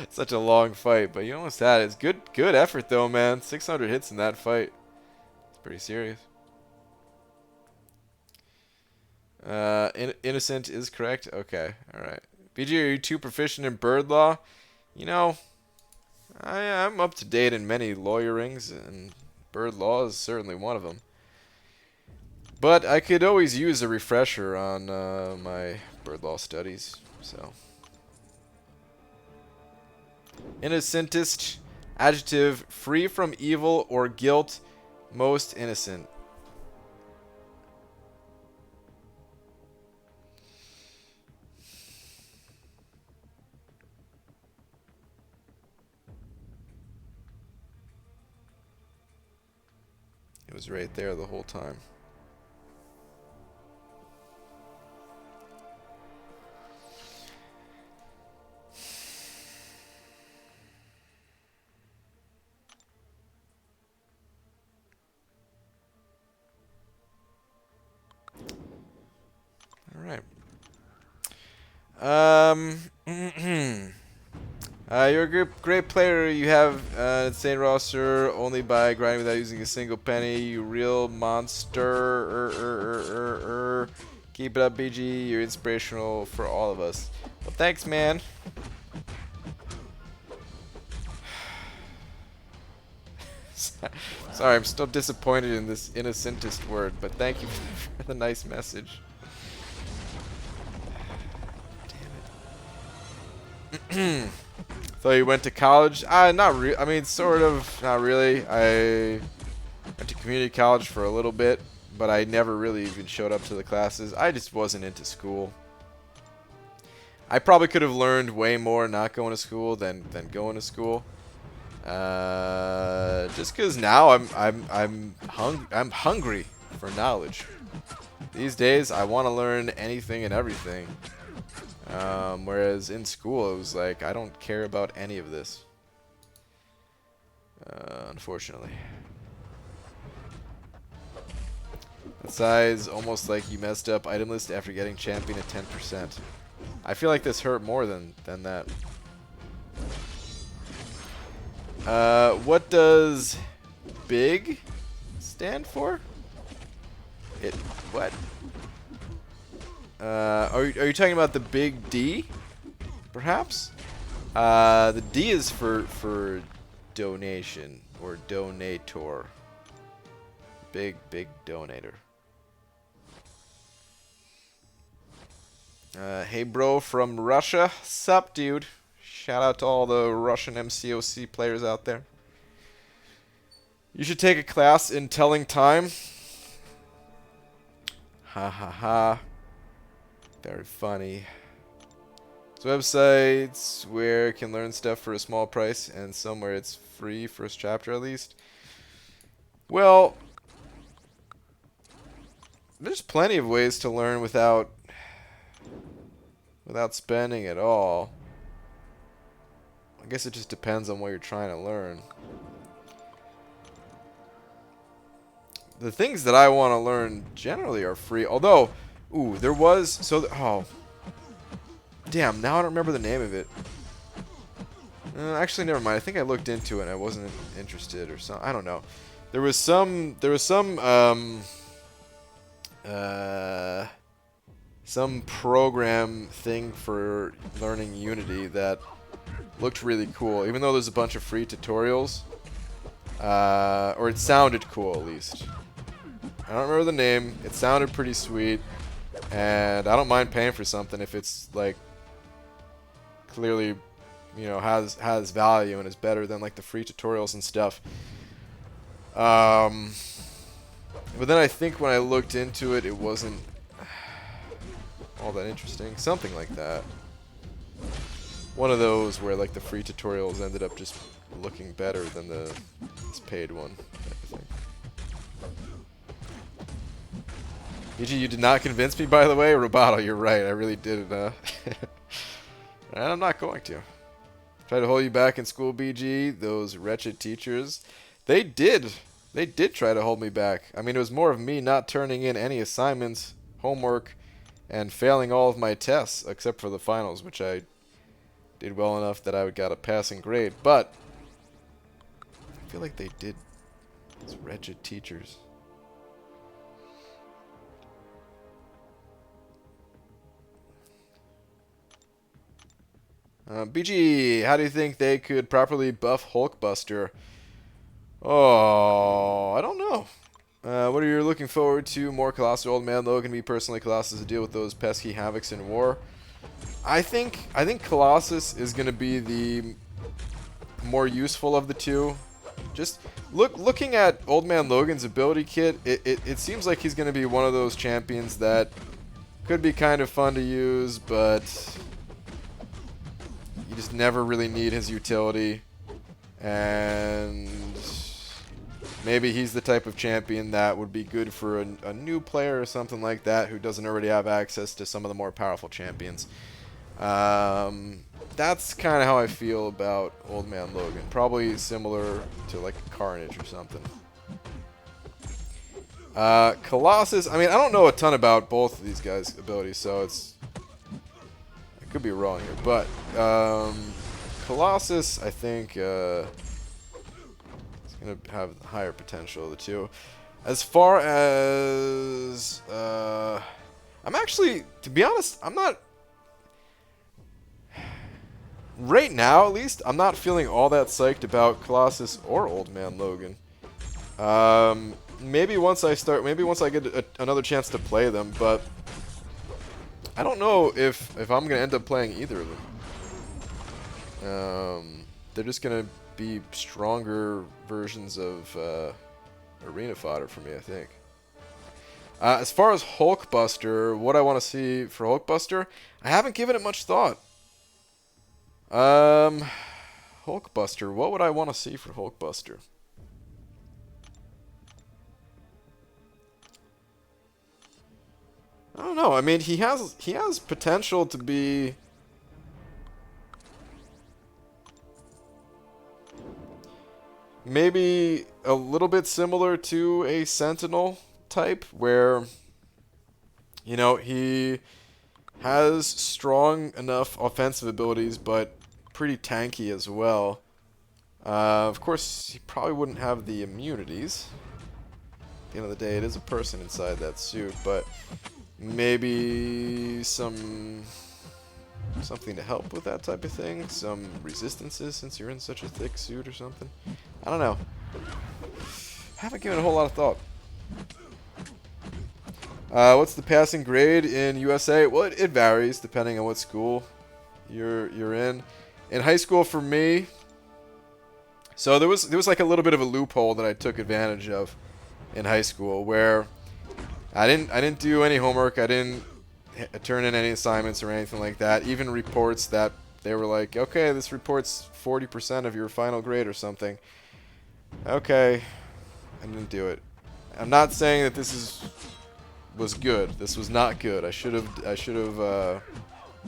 such a long fight, but you almost had it. It's good effort though, man. 600 hits in that fight. It's pretty serious. Innocent is correct. Okay, all right. BG, are you too proficient in bird law? You know, I'm up to date in many lawyerings, and bird law is certainly one of them. But I could always use a refresher on my bird law studies. So, innocentist, adjective, free from evil or guilt, most innocent. It was right there the whole time. All right. You're a great player. You have insane roster only by grinding without using a single penny. You real monster. Keep it up, BG. You're inspirational for all of us. Well, thanks, man. Sorry, I'm still disappointed in this innocentist word, but thank you for the nice message. Damn it. So you went to college? Not really. I mean, sort of. Not really. I went to community college for a little bit, but I never really even showed up to the classes. I just wasn't into school. I probably could have learned way more not going to school than going to school. Just because now I'm hungry for knowledge. These days, I want to learn anything and everything. Whereas in school, it was like, I don't care about any of this. Unfortunately. That size almost like you messed up item list after getting champion at 10%. I feel like this hurt more than that. What does big stand for? What? Are you talking about the big D? Perhaps? The D is for donation or donator. Big donator. Hey bro from Russia. Sup dude? Shout out to all the Russian MCOC players out there. You should take a class in telling time. Ha ha ha. Very funny. So websites where you can learn stuff for a small price and somewhere it's free, first chapter at least. Well, there's plenty of ways to learn without spending at all. I guess it just depends on what you're trying to learn. The things that I want to learn generally are free, although, ooh, there was, so, oh, damn, now I don't remember the name of it. Actually, never mind. I think I looked into it and I wasn't interested or something. I don't know. There was some program thing for learning Unity that looked really cool, even though there's a bunch of free tutorials. Or it sounded cool, at least. I don't remember the name. It sounded pretty sweet. And I don't mind paying for something if it's, like, clearly, you know, has value and is better than, like, the free tutorials and stuff. But then I think when I looked into it, it wasn't all that interesting. Something like that. One of those where, like, the free tutorials ended up just looking better than this paid one type of thing. BG, you did not convince me, by the way. Roboto, you're right. I really did. And I'm not going to. Try to hold you back in school, BG. Those wretched teachers. They did try to hold me back. I mean, it was more of me not turning in any assignments, homework, and failing all of my tests, except for the finals, which I did well enough that I got a passing grade. But I feel like they did. Those wretched teachers. BG, how do you think they could properly buff Hulkbuster? Oh, I don't know. What are you looking forward to? More Colossus or Old Man Logan? Me personally, Colossus to deal with those pesky Havocs in war. I think Colossus is going to be the more useful of the two. Just looking at Old Man Logan's ability kit, it seems like he's going to be one of those champions that could be kind of fun to use, but you just never really need his utility. And maybe he's the type of champion that would be good for a new player or something like that who doesn't already have access to some of the more powerful champions. That's kind of how I feel about Old Man Logan. Probably similar to like Carnage or something. Colossus, I mean, I don't know a ton about both of these guys' abilities, so I could be wrong here, but Colossus, I think, is going to have higher potential of the two. As far as, I'm actually, to be honest, I'm not, right now at least, I'm not feeling all that psyched about Colossus or Old Man Logan. Maybe once I get another chance to play them, but I don't know if I'm going to end up playing either of them. They're just going to be stronger versions of arena fodder for me, I think. As far as Hulkbuster, what I want to see for Hulkbuster, I haven't given it much thought. Hulkbuster, what would I want to see for Hulkbuster? I don't know. I mean, he has potential to be maybe a little bit similar to a Sentinel type where, you know, he has strong enough offensive abilities, but pretty tanky as well. Of course, he probably wouldn't have the immunities. At the end of the day, it is a person inside that suit, but maybe something to help with that type of thing. Some resistances since you're in such a thick suit or something. I don't know. Haven't given a whole lot of thought. What's the passing grade in USA? Well, it varies depending on what school you're in. In high school, for me, so there was like a little bit of a loophole that I took advantage of in high school, where I didn't do any homework. I didn't turn in any assignments or anything like that. Even reports that they were like, okay, this report's 40% of your final grade or something. Okay, I didn't do it. I'm not saying that this was good. This was not good. I should have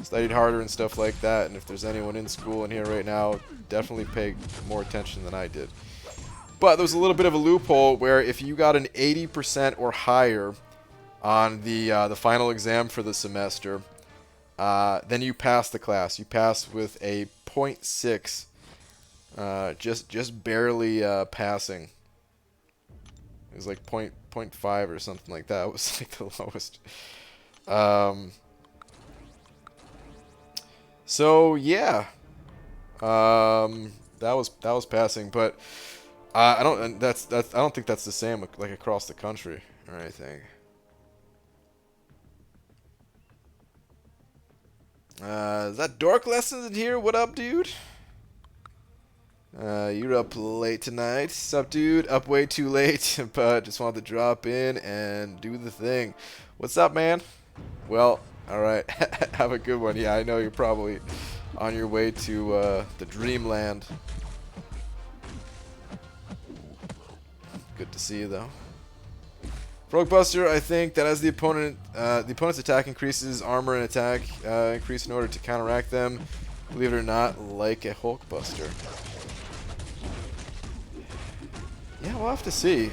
studied harder and stuff like that. And if there's anyone in school in here right now, definitely pay more attention than I did. But there was a little bit of a loophole where if you got an 80% or higher on the final exam for the semester, then you pass the class. You pass with a 0.6, just barely passing. It was like 0.5 or something like that. It was like the lowest. So yeah, that was passing, but I don't think that's the same like across the country or anything. Is that Dork Lessons in here? What up, dude? You're up late tonight. Sup, dude? Up way too late, but just wanted to drop in and do the thing. What's up, man? Well, alright. Have a good one. Yeah, I know you're probably on your way to the dreamland. Good to see you, though. Frog Buster, I think that as the opponent's attack increases, armor and attack increase in order to counteract them. Believe it or not, like a Hulk Buster. Yeah, we'll have to see.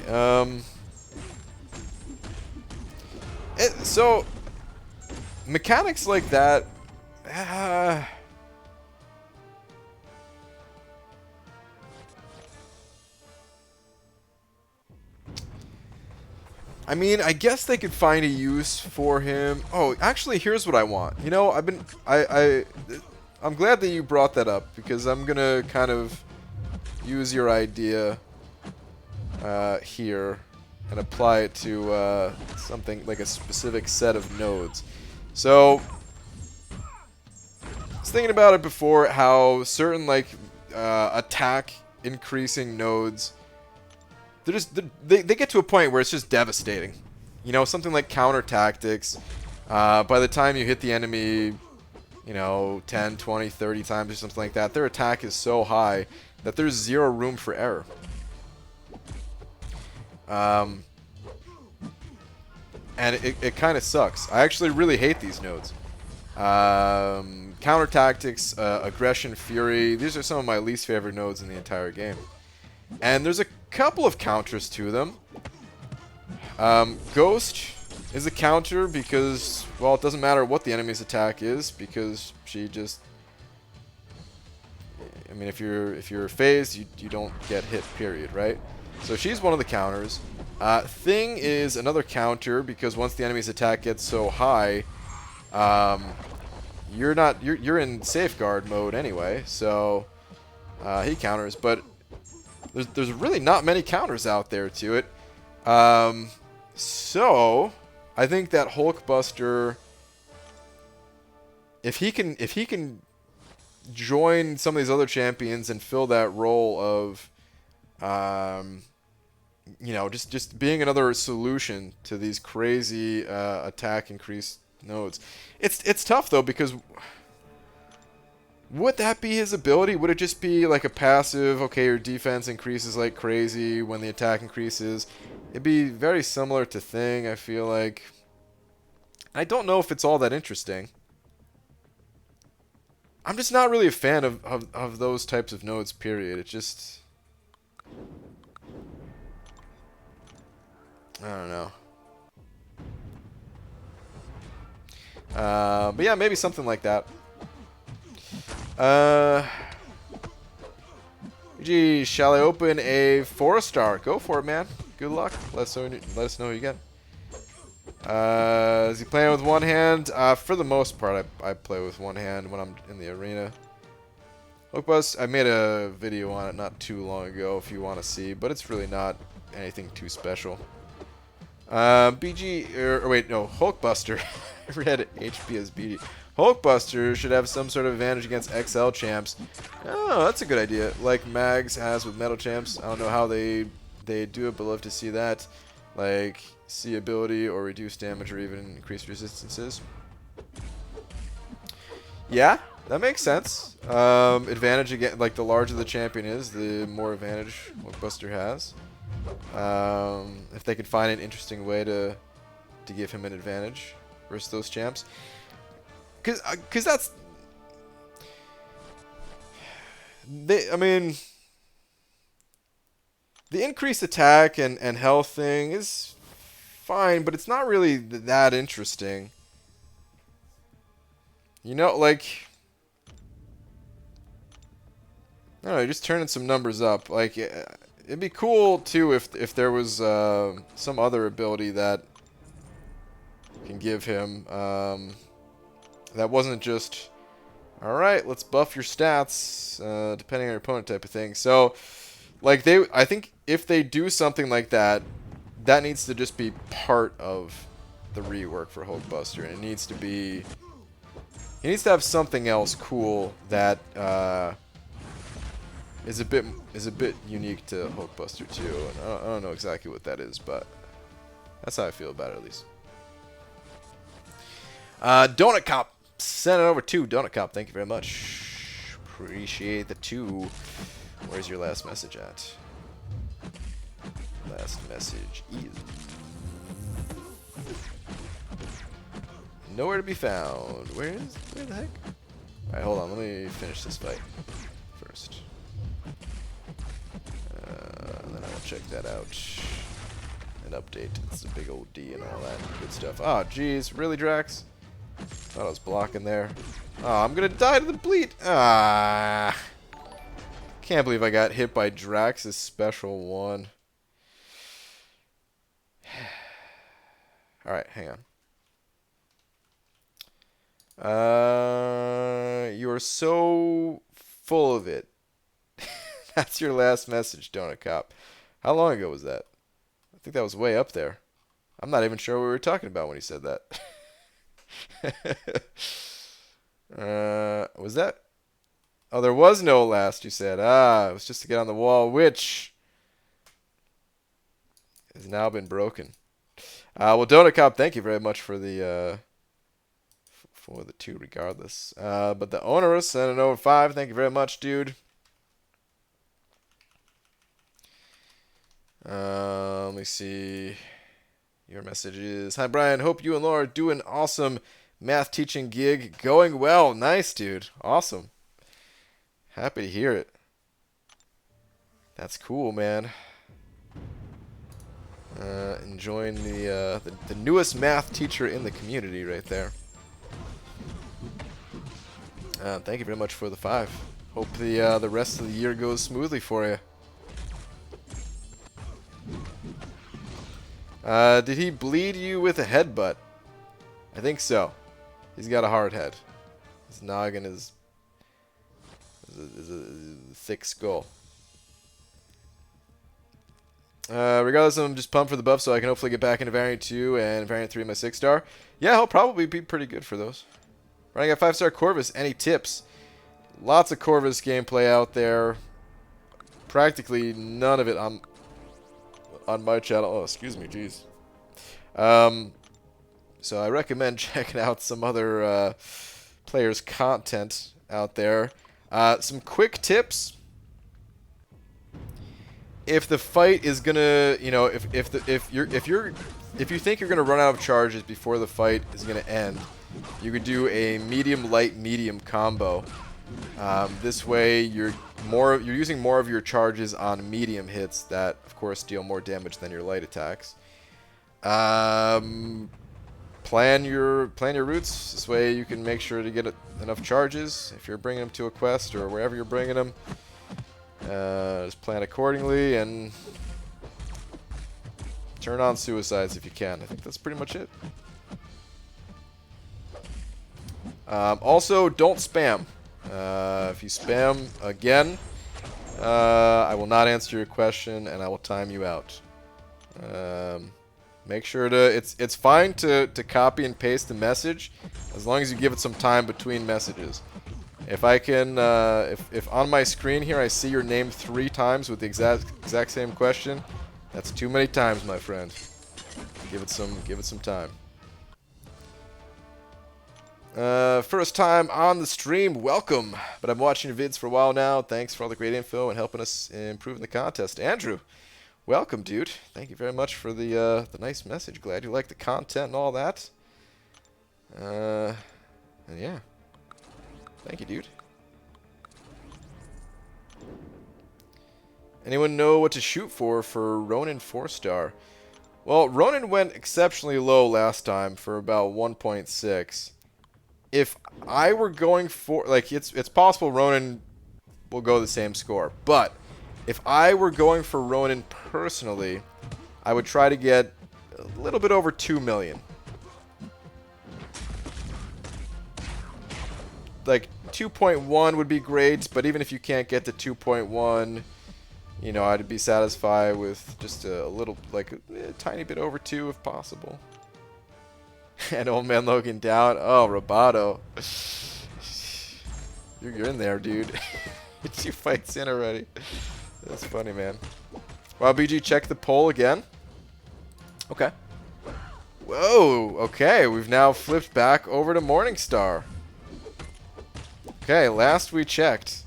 So mechanics like that. I mean, I guess they could find a use for him. Oh, actually, here's what I want. You know, I'm glad that you brought that up, because I'm gonna kind of use your idea here and apply it to something like a specific set of nodes. So, I was thinking about it before, how certain like attack increasing nodes, they get to a point where it's just devastating. You know, something like counter tactics. By the time you hit the enemy, you know, 10, 20, 30 times or something like that, their attack is so high that there's zero room for error. And it kind of sucks. I actually really hate these nodes. Counter tactics, aggression, fury. These are some of my least favorite nodes in the entire game. And there's a couple of counters to them. Ghost is a counter because, well, it doesn't matter what the enemy's attack is, because she just, I mean, if you're phased, you don't get hit, period, right? So she's one of the counters. Thing is another counter, because once the enemy's attack gets so high, you're in safeguard mode anyway, so he counters, but there's really not many counters out there to it. So I think that Hulk Buster, if he can join some of these other champions and fill that role of you know, just being another solution to these crazy attack increased nodes. It's tough though, because would that be his ability? Would it just be like a passive, okay, your defense increases like crazy when the attack increases? It'd be very similar to Thing, I feel like. I don't know if it's all that interesting. I'm just not really a fan of those types of nodes, period. It just, I don't know. But yeah, maybe something like that. Gee, shall I open a 4-star? Go for it, man. Good luck. Let us know who you get. Is he playing with one hand? For the most part, I play with one hand when I'm in the arena. Hulkbus, I made a video on it not too long ago if you want to see, but it's really not anything too special. BG, or wait, no, Hulkbuster. I read HP as BG. Hulkbuster should have some sort of advantage against XL champs. Oh, that's a good idea. Like Mags has with Metal champs. I don't know how they do it, but love to see that. Like, see ability or reduce damage or even increase resistances. Yeah, that makes sense. Advantage again, like the larger the champion is, the more advantage Hulkbuster has. If they could find an interesting way to give him an advantage versus those champs. Cause that's I mean, the increased attack and health thing is fine, but it's not really that interesting. You know, like, I don't know, just turning some numbers up. Like, it'd be cool too if there was some other ability that can give him that wasn't just, all right, let's buff your stats depending on your opponent type of thing. So, like, I think if they do something like that, that needs to just be part of the rework for Hulkbuster, and it needs to be, he needs to have something else cool that is a bit unique to Hulkbuster too. And I don't know exactly what that is, but that's how I feel about it at least. Donut Cop. Send it over to Donut Cop. Thank you very much. Appreciate the 2. Where's your last message at? Last message is nowhere to be found. Where the heck? Alright, hold on. Let me finish this fight first. And then I will check that out. And update. It's a big old D and all that good stuff. Oh, jeez. Really, Drax? Thought I was blocking there. Oh, I'm gonna die to the bleed. Ah, can't believe I got hit by Drax's special one. All right, hang on. You are so full of it. That's your last message, Donut Cop. How long ago was that? I think that was way up there. I'm not even sure what we were talking about when he said that. Was that? Oh, there was no last, you said. Ah, it was just to get on the wall, which has now been broken. Well, Donut Cop, thank you very much for the 2 regardless. But the Onerous sent an over 5. Thank you very much, dude. Let me see. Your message is, hi, Brian. Hope you and Laura do an awesome math teaching gig. Going well. Nice, dude. Awesome. Happy to hear it. That's cool, man. Enjoying the newest math teacher in the community right there. Thank you very much for the 5. Hope the rest of the year goes smoothly for you. Did he bleed you with a headbutt? I think so. He's got a hard head. His noggin is a thick skull. Regardless, I'm just pumped for the buff so I can hopefully get back into Variant 2 and Variant 3 in my 6-star. Yeah, he'll probably be pretty good for those. Running a 5-star Corvus. Any tips? Lots of Corvus gameplay out there. Practically none of it on my channel. Oh, excuse me, jeez. So I recommend checking out some other players' content out there. Some quick tips. If the fight is gonna, you know, if you think you're gonna run out of charges before the fight is gonna end, you could do a medium, light, medium combo. This way, you're using more of your charges on medium hits that, of course, deal more damage than your light attacks. plan your routes. This way you can make sure to get enough charges if you're bringing them to a quest or wherever you're bringing them. Just plan accordingly and turn on suicides if you can. I think that's pretty much it. Also, don't spam. If you spam again, I will not answer your question and I will time you out. Make sure to, it's fine to copy and paste the message as long as you give it some time between messages. If I can, if on my screen here I see your name 3 times with the exact same question, that's too many times, my friend. Give it some time. First time on the stream, welcome. But I'm watching your vids for a while now. Thanks for all the great info and helping us improve the contest. Andrew, welcome, dude. Thank you very much for the nice message. Glad you like the content and all that. And yeah. Thank you, dude. Anyone know what to shoot for Ronin 4-star? Well, Ronin went exceptionally low last time for about 1.6. If I were going for, like, it's possible Ronin will go the same score, but if I were going for Ronin personally, I would try to get a little bit over 2 million. Like 2.1 would be great, but even if you can't get to 2.1, you know, I'd be satisfied with just a little, like a tiny bit over 2 if possible. And Old Man Logan down. Oh, Roboto. You're in there, dude. 2 fights in already. That's funny, man. Wow, BG, check the poll again. Okay. Whoa, okay. We've now flipped back over to Morningstar. Okay, last we checked,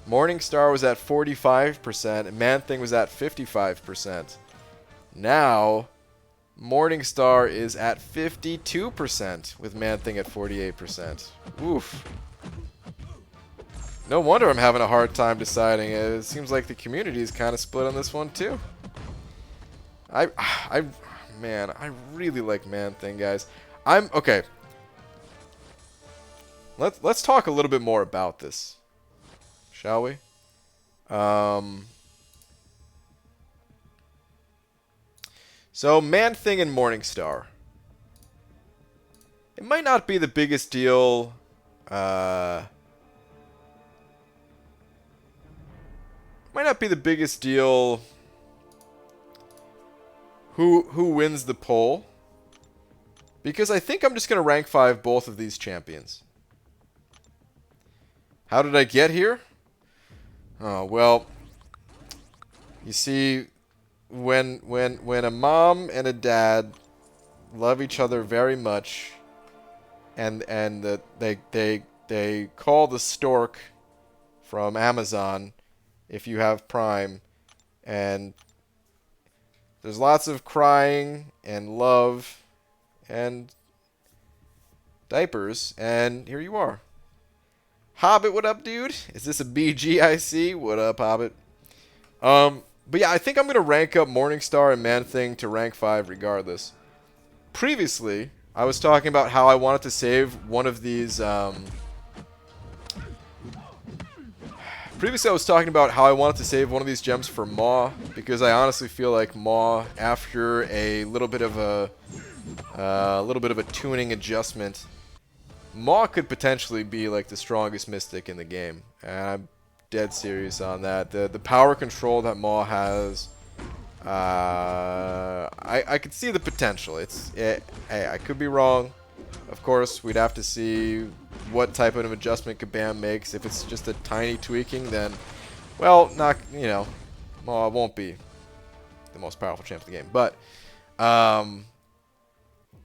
Morningstar was at 45% and Man-Thing was at 55%. Now, Morningstar is at 52% with Man-Thing at 48%. Oof. No wonder I'm having a hard time deciding. It seems like the community is kind of split on this one too. Man, I really like Man-Thing, guys. Okay. Let's talk a little bit more about this, shall we? So Man-Thing and Morningstar. It might not be the biggest deal. Might not be the biggest deal. Who wins the poll? Because I think I'm just gonna rank 5 both of these champions. How did I get here? Oh, well, you see, when a mom and a dad love each other very much, and they call the stork from Amazon if you have Prime, and there's lots of crying and love and diapers, and here you are. Hobbit, what up, dude? Is this a BG I see? What up, Hobbit? But yeah, I think I'm going to rank up Morningstar and Man-Thing to rank 5 regardless. Previously, I was talking about how I wanted to save one of these... Previously, I was talking about how I wanted to save one of these gems for Maw, because I honestly feel like Maw, after a little bit of a tuning adjustment, Maw could potentially be like the strongest mystic in the game, and I'm dead serious on that. The power control that Maw has, I could see the potential. Hey, I could be wrong. Of course, we'd have to see what type of adjustment Kabam makes. If it's just a tiny tweaking, then, well, Maw won't be the most powerful champ in the game. But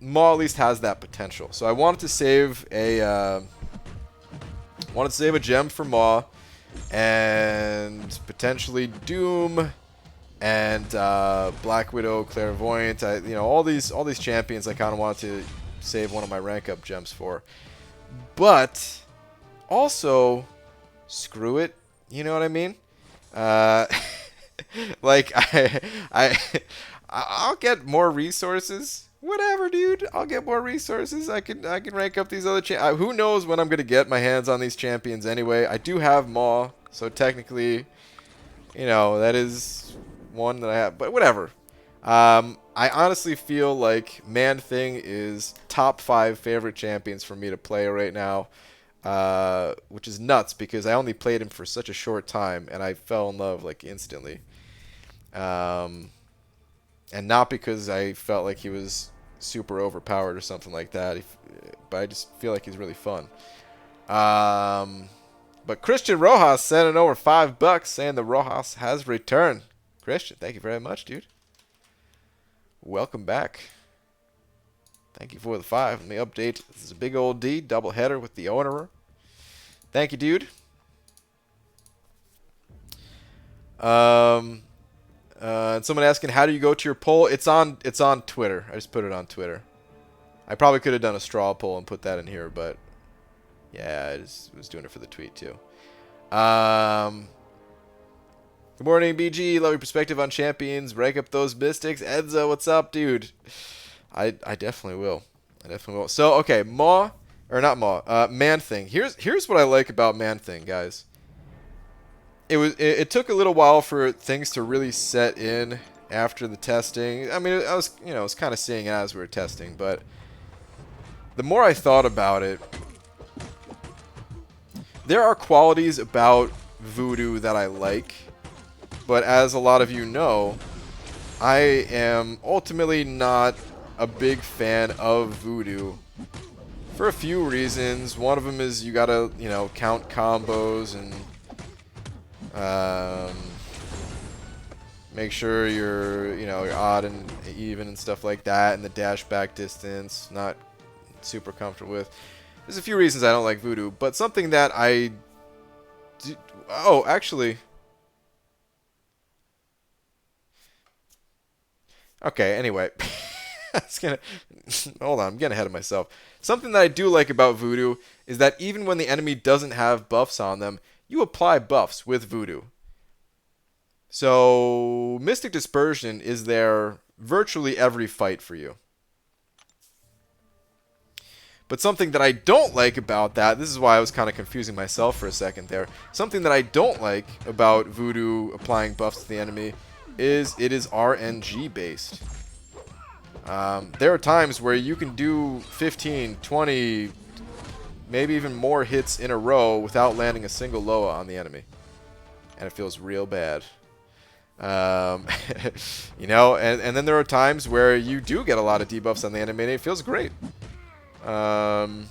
Maw at least has that potential. So I wanted to save a gem for Maw, and potentially Doom and Black Widow, Clairvoyant. All these champions I kind of wanted to save one of my rank up gems for. But also, screw it. You know what I mean? Like I'll get more resources Whatever, dude. I'll get more resources. I can rank up these other who knows when I'm gonna get my hands on these champions anyway. I do have Maw, so technically, you know, that is one that I have. But whatever. I honestly feel like Man-Thing is top 5 favorite champions for me to play right now, which is nuts because I only played him for such a short time and I fell in love like instantly. And not because I felt like he was super overpowered or something like that, but I just feel like he's really fun. But Christian Rojas sending over $5 saying the Rojas has returned. Christian, thank you very much, dude. Welcome back. Thank you for the 5. Let me update. This is a big old D, double header with the owner. Thank you, dude. And someone asking, how do you go to your poll? It's on Twitter. I just put it on Twitter. I probably could have done a straw poll and put that in here, but yeah, I just was doing it for the tweet too. Good morning, BG. Love your perspective on champions. Rank up those mystics. Enzo, what's up, dude? I definitely will. I definitely will. So, okay, Man-Thing. Here's what I like about Man-Thing, guys. It took a little while for things to really set in after the testing. I mean, I was kind of seeing it as we were testing, but the more I thought about it, there are qualities about Voodoo that I like. But as a lot of you know, I am ultimately not a big fan of Voodoo for a few reasons. One of them is you gotta, count combos and make sure you're, you're odd and even and stuff like that, and the dash back distance, not super comfortable with. There's a few reasons I don't like Voodoo, but something that actually... Okay, anyway. Hold on, I'm getting ahead of myself. Something that I do like about Voodoo is that even when the enemy doesn't have buffs on them, you apply buffs with Voodoo. So, Mystic Dispersion is there virtually every fight for you. But something that I don't like about that, this is why I was kind of confusing myself for a second there. Something that I don't like about Voodoo applying buffs to the enemy is it is RNG based. There are times where you can do 15, 20, maybe even more hits in a row without landing a single Loa on the enemy. And it feels real bad. And then there are times where you do get a lot of debuffs on the enemy and it feels great. You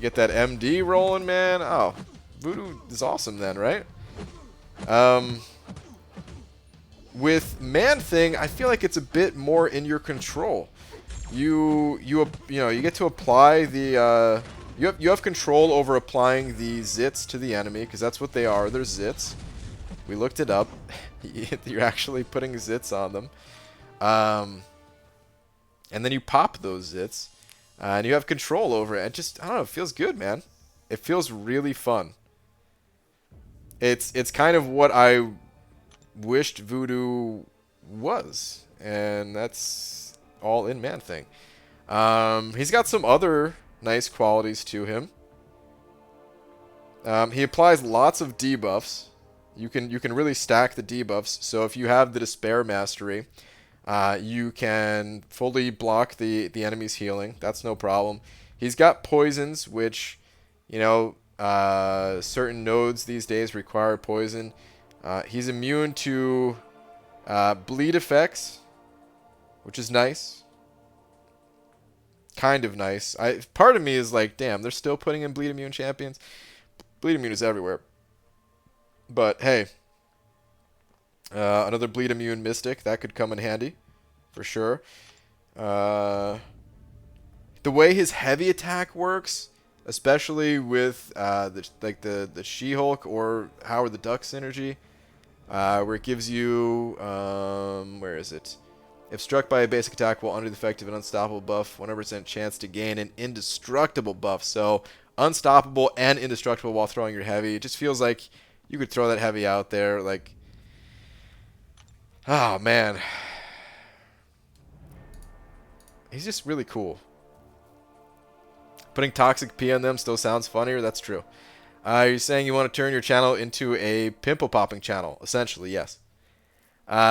get that MD rolling, man. Oh, Voodoo is awesome then, right? With Man-Thing, I feel like it's a bit more in your control. You get to apply the you have control over applying the zits to the enemy, because that's what they are. They're zits. We looked it up. You're actually putting zits on them. And then you pop those zits, and you have control over it. And just, I don't know, it feels good, man. It feels really fun. It's kind of what I wished Voodoo was, and that's all in Man-Thing. He's got some other nice qualities to him. He applies lots of debuffs. You can really stack the debuffs. So if you have the Despair Mastery, you can fully block the enemy's healing. That's no problem. He's got poisons, which, certain nodes these days require poison. He's immune to bleed effects, which is nice. Kind of nice. Part of me is like, damn, they're still putting in bleed immune champions. Bleed immune is everywhere. But hey, another bleed immune mystic, that could come in handy for sure. The way his heavy attack works, especially with the She-Hulk or Howard the Duck synergy, where it gives you, where is it? If struck by a basic attack while under the effect of an unstoppable buff, 100% chance to gain an indestructible buff. So unstoppable and indestructible while throwing your heavy. It just feels like you could throw that heavy out there. Like, oh man. He's just really cool. Putting Toxic P on them still sounds funnier. That's true. You're saying you want to turn your channel into a pimple popping channel. Essentially, yes.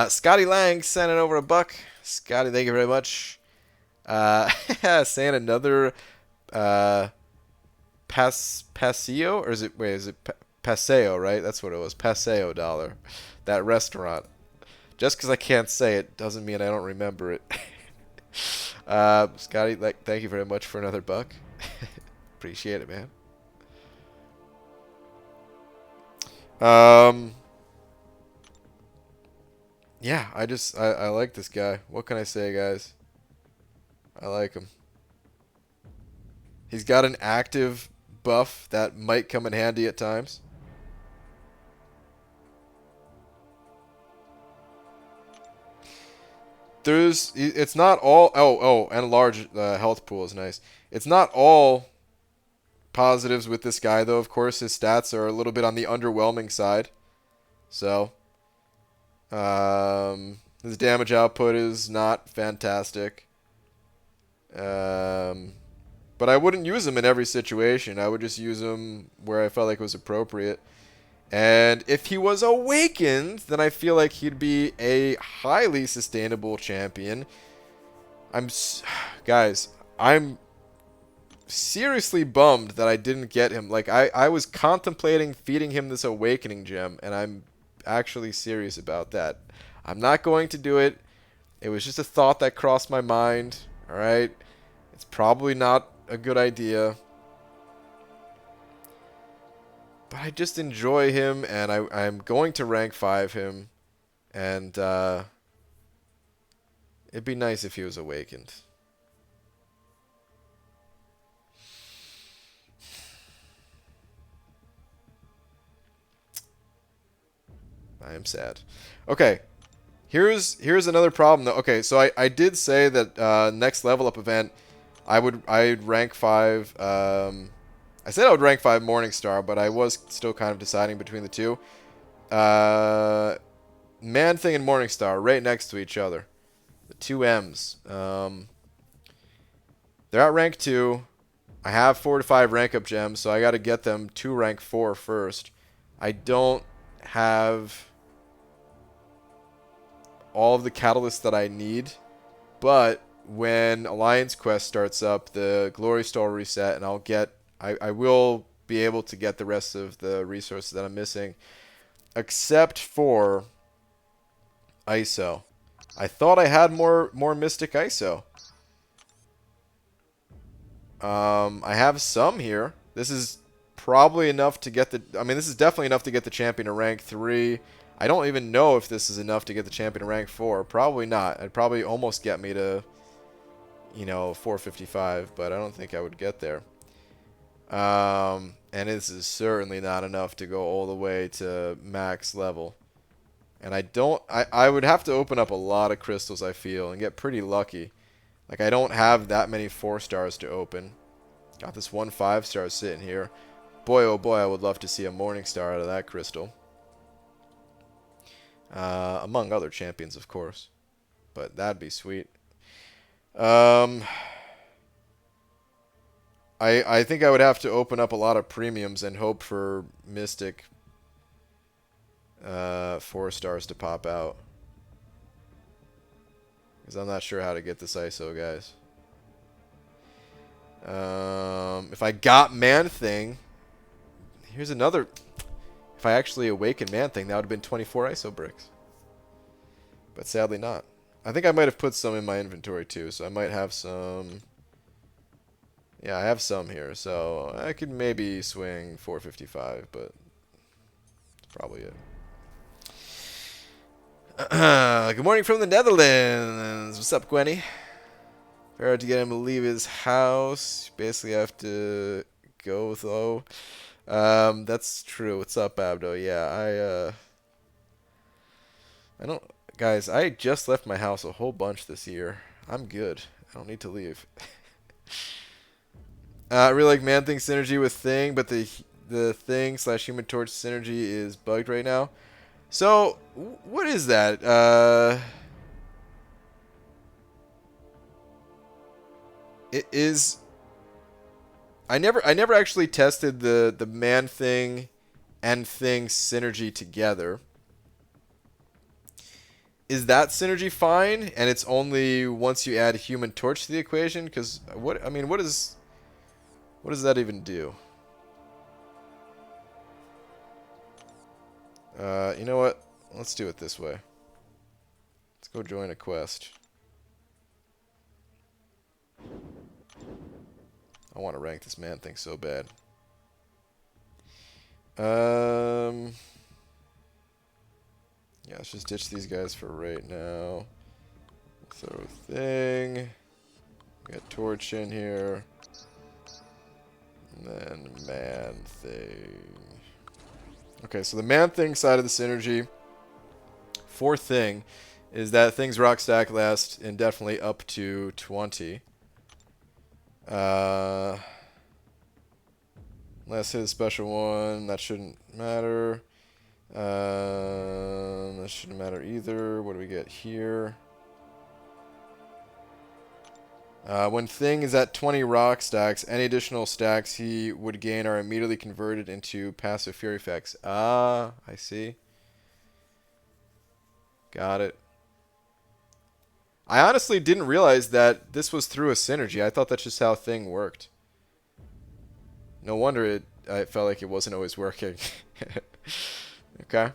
Scotty Lang sending over $1. Scotty, thank you very much. Saying another Paseo, or is it, wait, is it Paseo, right? That's what it was. Paseo dollar. That restaurant. Just because I can't say it doesn't mean I don't remember it. Scotty, thank you very much for another $1. Appreciate it, man. Yeah, I like this guy. What can I say, guys? I like him. He's got an active buff that might come in handy at times. It's not all, and large health pool is nice. It's not all positives with this guy, though. Of course, his stats are a little bit on the underwhelming side. So, his damage output is not fantastic. But I wouldn't use him in every situation. I would just use him where I felt like it was appropriate. And if he was awakened, then I feel like he'd be a highly sustainable champion. Guys, I'm seriously bummed that I didn't get him. Like, I was contemplating feeding him this awakening gem, and I'm actually serious about that. I'm not going to do it. It was just a thought that crossed my mind. Alright? It's probably not a good idea. But I just enjoy him, and I'm going to rank 5 him. And it'd be nice if he was awakened. I am sad. Okay. Here's another problem though. Okay, so I did say that next level up event I'd rank 5 I said I would rank 5 Morningstar, but I was still kind of deciding between the two. Man-Thing and Morningstar right next to each other. The two M's. They're at rank 2. I have 4 to 5 rank up gems, so I got to get them to rank 4 first. I don't have all of the catalysts that I need, but when Alliance Quest starts up, the Glory Store reset, and I will be able to get the rest of the resources that I'm missing, except for ISO. I thought I had more Mystic ISO. I have some here. This is probably enough to get this is definitely enough to get the champion to rank 3. I don't even know if this is enough to get the champion to rank 4. Probably not. It'd probably almost get me to, 455, but I don't think I would get there. And this is certainly not enough to go all the way to max level. And I would have to open up a lot of crystals, I feel, and get pretty lucky. Like, I don't have that many 4 stars to open. Got this 1 5-star sitting here. Boy, oh boy, I would love to see a Morning Star out of that crystal. Among other champions, of course. But that'd be sweet. I think I would have to open up a lot of premiums and hope for Mystic 4 stars to pop out. Because I'm not sure how to get this ISO, guys. If I got Man-Thing, here's another. If I actually awakened Man-Thing, that would have been 24 ISO bricks. But sadly not. I think I might have put some in my inventory too, so I might have some. Yeah, I have some here, so I could maybe swing 455, but that's probably it. Good morning from the Netherlands. What's up, Gwenny? Very hard to get him to leave his house. Basically, I have to go though. That's true. What's up, Abdo? Yeah, I don't. Guys, I just left my house a whole bunch this year. I'm good. I don't need to leave. I really like Man-Thing synergy with Thing, but the Thing/Human Torch synergy is bugged right now. So, what is that? It is. I never actually tested the man thing and thing synergy together. Is that synergy fine? And it's only once you add Human Torch to the equation? Because what does that even do? You know what? Let's do it this way. Let's go join a quest. I want to rank this man thing so bad. Yeah, let's just ditch these guys for right now. Throw thing. We got torch in here. And then man thing. Okay, so the man thing side of the synergy for thing is that thing's rock stack lasts indefinitely up to 20. Last hit a special one, that shouldn't matter. That shouldn't matter either. What do we get here? When thing is at 20 rock stacks, any additional stacks he would gain are immediately converted into passive fury effects. Ah, I see. Got it. I honestly didn't realize that this was through a synergy. I thought that's just how thing worked. No wonder I felt like it wasn't always working. Okay.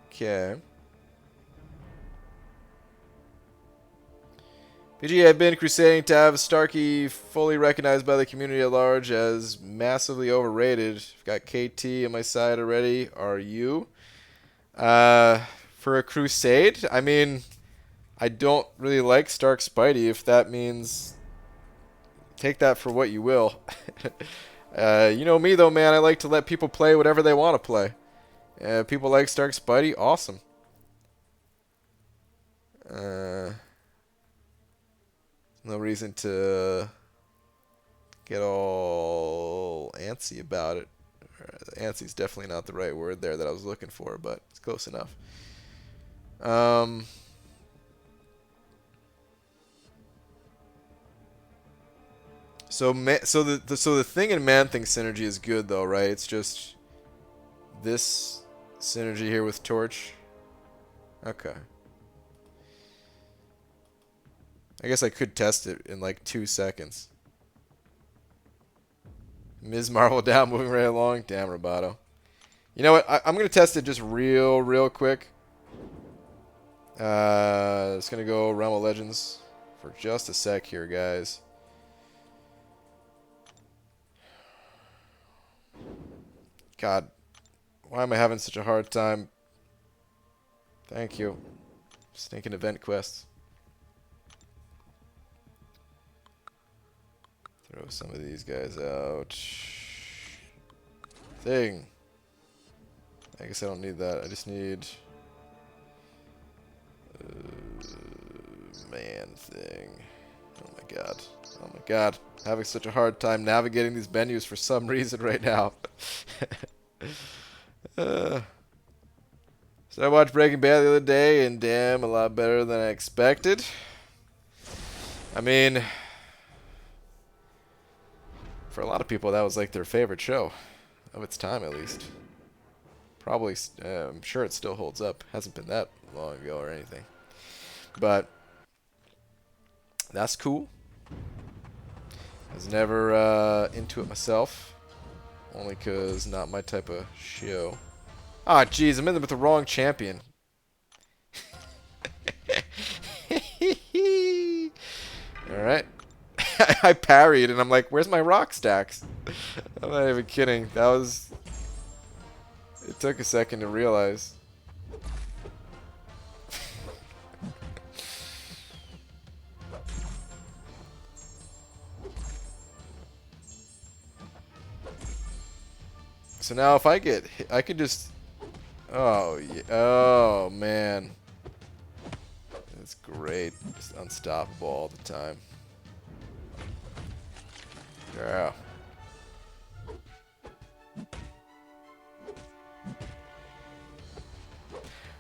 Okay. PG, I've been crusading to have Starkey fully recognized by the community at large as massively overrated. I've got KT on my side already. Are you? For a crusade? I mean, I don't really like Stark Spidey, if that means take that for what you will. You know me, though, man. I like to let people play whatever they want to play. People like Stark Spidey. Awesome. No reason to get all antsy about it. Antsy's definitely not the right word there that I was looking for, but it's close enough. So the thing and man thing synergy is good though, right? It's just this synergy here with torch. Okay. I guess I could test it in like 2 seconds. Ms. Marvel down, moving right along. Damn, Roboto. You know what? I'm going to test it just real quick. It's going to go Realm of Legends for just a sec here, guys. God, why am I having such a hard time? Thank you. Stinking event quests. Throw some of these guys out. Thing. I guess I don't need that. I just need... man thing. Oh my god. Oh my god. Having such a hard time navigating these menus for some reason right now. So I watched Breaking Bad the other day, and damn, a lot better than I expected. I mean, for a lot of people, that was like their favorite show of its time, at least. Probably, I'm sure it still holds up. Hasn't been that long ago or anything. But that's cool. I was never into it myself. Only because not my type of show. Ah, jeez, I'm in there with the wrong champion. Alright. I parried and I'm like, where's my rock stacks? I'm not even kidding. That was... It took a second to realize. So now if I get hit, I could just... Oh, yeah. Oh, man. That's great. Just unstoppable all the time. Yeah.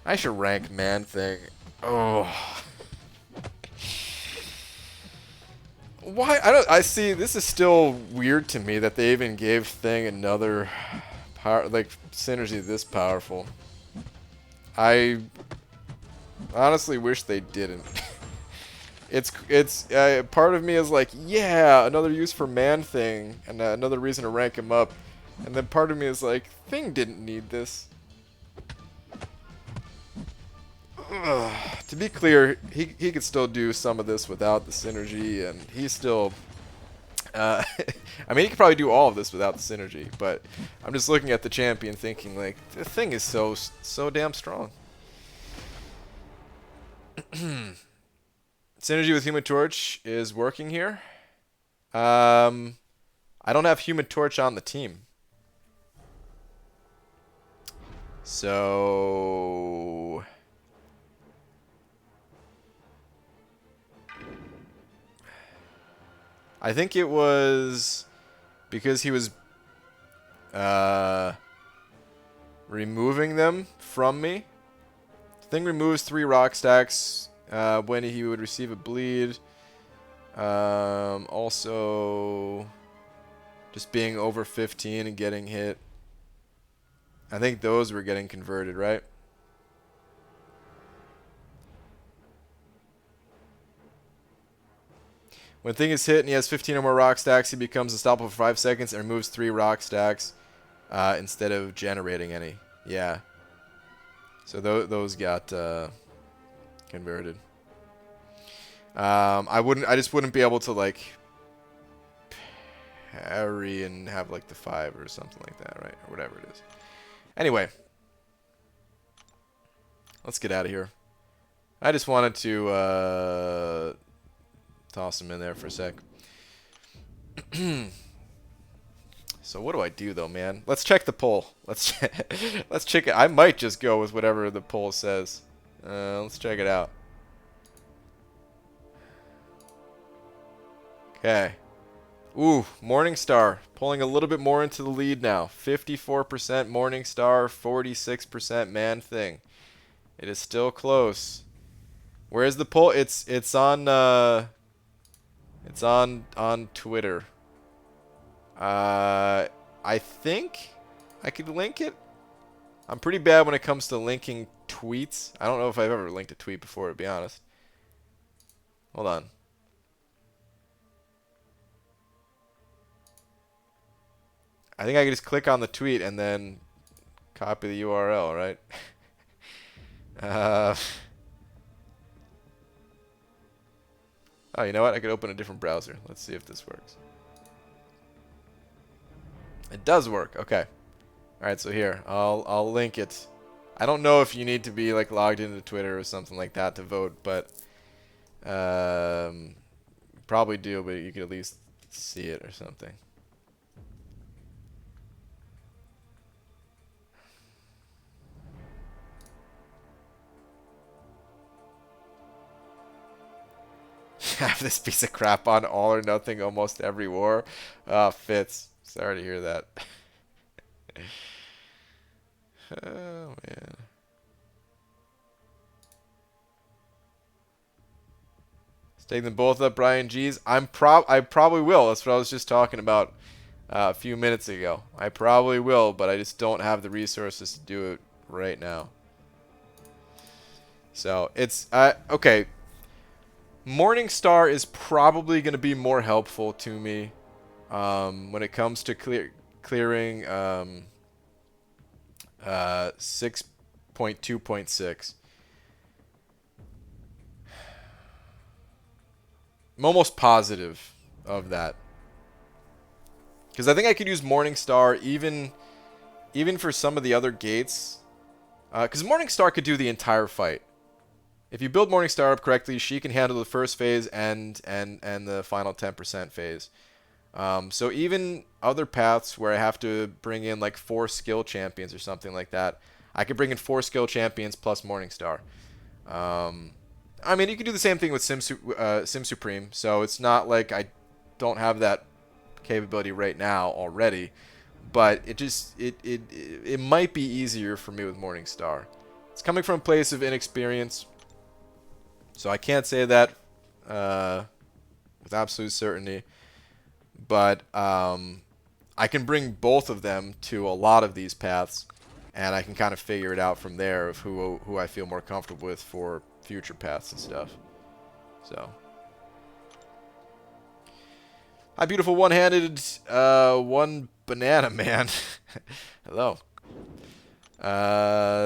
I should rank man thing. Oh. Why? I see. This is still weird to me that they even gave Thing another power, like synergy this powerful. I honestly wish they didn't. It's part of me is like, yeah, another use for Man Thing and another reason to rank him up, and then part of me is like, Thing didn't need this. Ugh. To be clear, he could still do some of this without the synergy, and he's still. I mean, he could probably do all of this without the synergy, but I'm just looking at the champion, thinking like, the Thing is so damn strong. Synergy with Human Torch is working here. I don't have Human Torch on the team. So... I think it was because he was removing them from me. Thing removes 3 rock stacks when he would receive a bleed. Also, just being over 15 and getting hit. I think those were getting converted, right? When Thing is hit and he has 15 or more rock stacks, he becomes unstoppable for 5 seconds and removes 3 rock stacks instead of generating any. Yeah. So those got converted. I just wouldn't be able to like parry and have like the 5 or something like that, right? Or whatever it is. Anyway, let's get out of here. I just wanted to toss him in there for a sec. So what do I do though, man? Let's check the poll. Let's check it. I might just go with whatever the poll says. Let's check it out. Okay. Ooh, Morningstar pulling a little bit more into the lead now. 54% Morningstar, 46% Man Thing. It is still close. Where's the poll? It's on Twitter. I think I could link it. I'm pretty bad when it comes to linking tweets. I don't know if I've ever linked a tweet before, to be honest. Hold on. I think I can just click on the tweet and then copy the URL, right? Oh, you know what? I could open a different browser. Let's see if this works. It does work. Okay. All right, so here, I'll link it. I don't know if you need to be like logged into Twitter or something like that to vote, but probably do, but you could at least see it or something. Have this piece of crap on all or nothing almost every war. Fitz. Sorry to hear that. Oh man. Stake them both up, Brian G's. I probably will. That's what I was just talking about a few minutes ago. I probably will, but I just don't have the resources to do it right now. So it's okay. Morningstar is probably going to be more helpful to me when it comes to clearing 6.2.6. I'm almost positive of that. Because I think I could use Morningstar even for some of the other gates. Because Morningstar could do the entire fight. If you build Morningstar up correctly, she can handle the first phase and the final 10% phase. So even other paths where I have to bring in like 4 skill champions or something like that, I could bring in 4 skill champions plus Morningstar. I mean, you can do the same thing with Sim Supreme, so it's not like I don't have that capability right now already, but it might be easier for me with Morningstar. It's coming from a place of inexperience, so I can't say that with absolute certainty. But I can bring both of them to a lot of these paths, and I can kind of figure it out from there of who I feel more comfortable with for future paths and stuff. So, hi, beautiful one-handed one banana man. Hello.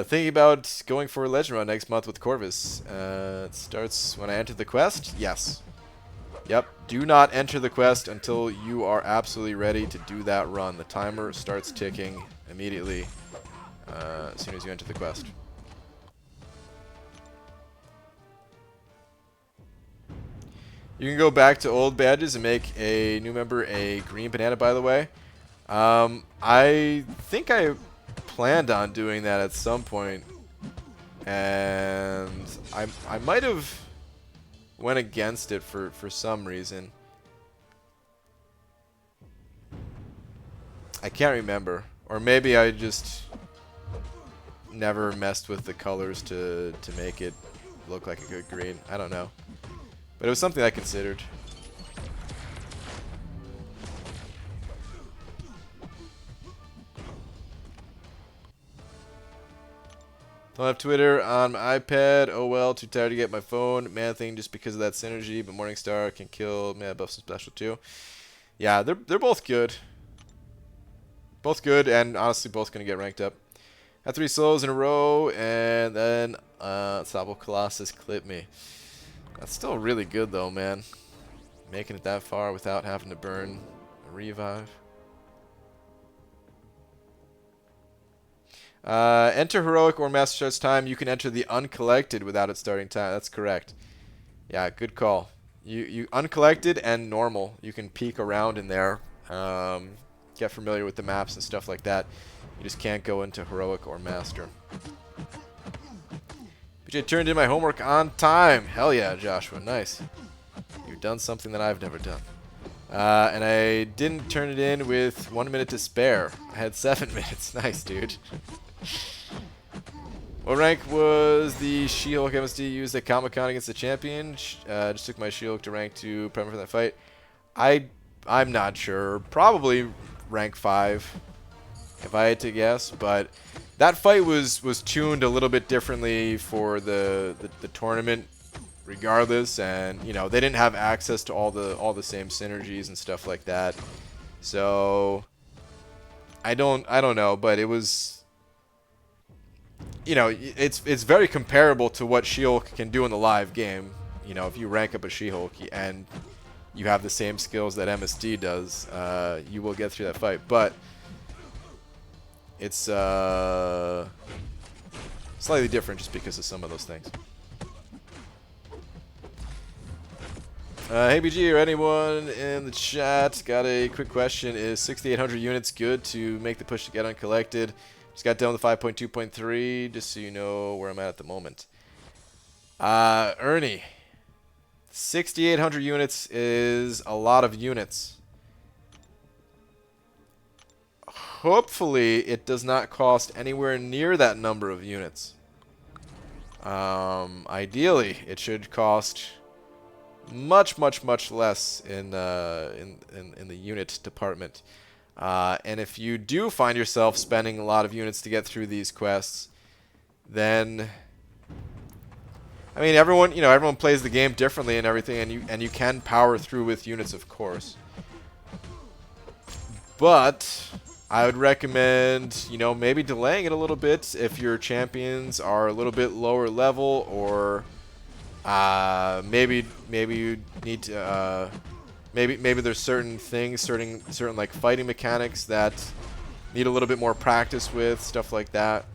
Thinking about going for a legend run next month with Corvus. It starts when I enter the quest. Yes. Yep, do not enter the quest until you are absolutely ready to do that run. The timer starts ticking immediately as soon as you enter the quest. You can go back to old badges and make a new member a green banana, by the way. I think I planned on doing that at some point, and I might have went against it for some reason. I can't remember. Or maybe I just never messed with the colors to make it look like a good green. I don't know. But it was something I considered. Don't have Twitter on my iPad. Oh well, too tired to get my phone. Man thing just because of that synergy, but Morningstar can kill man buffs and special too. Yeah, they're both good. Both good, and honestly both gonna get ranked up. Had 3 solos in a row, and then Sabo Colossus clipped me. That's still really good though, man. Making it that far without having to burn a revive. Enter heroic or master starts time. You can enter the uncollected without it starting time. That's correct. Yeah, good call. You uncollected and normal. You can peek around in there. Get familiar with the maps and stuff like that. You just can't go into heroic or master. BJ turned in my homework on time. Hell yeah, Joshua. Nice. You've done something that I've never done. And I didn't turn it in with 1 minute to spare. I had 7 minutes. Nice, dude. What rank was the She-Hulk MSD used at Comic-Con against the champion? Just took my She-Hulk to rank 2, prepare for that fight. I'm not sure. Probably rank 5, if I had to guess. But that fight was tuned a little bit differently for the tournament, regardless. And you know they didn't have access to all the same synergies and stuff like that. So I don't know, but it was. You know, it's very comparable to what She-Hulk can do in the live game. You know, if you rank up a She-Hulk and you have the same skills that MSD does, you will get through that fight. But it's slightly different just because of some of those things. Hey BG or anyone in the chat, got a quick question. Is 6,800 units good to make the push to get uncollected? Just got done with 5.2.3, just so you know where I'm at the moment. Ernie, 6,800 units is a lot of units. Hopefully, it does not cost anywhere near that number of units. Ideally, it should cost much less in the unit department. And if you do find yourself spending a lot of units to get through these quests, then I mean everyone plays the game differently and everything, and you can power through with units, of course. But I would recommend maybe delaying it a little bit if your champions are a little bit lower level, or maybe you need to Maybe there's certain things, certain like fighting mechanics that need a little bit more practice with, stuff like that.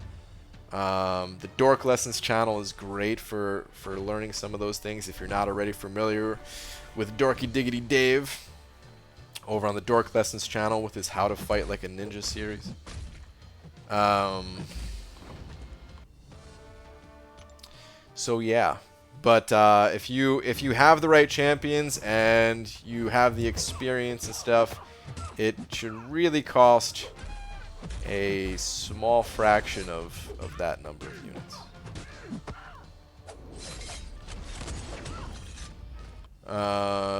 The Dork Lessons channel is great for learning some of those things if you're not already familiar with Dorky Diggity Dave over on the Dork Lessons channel with his How to Fight Like a Ninja series. So yeah. But if you have the right champions and you have the experience and stuff, it should really cost a small fraction of that number of units.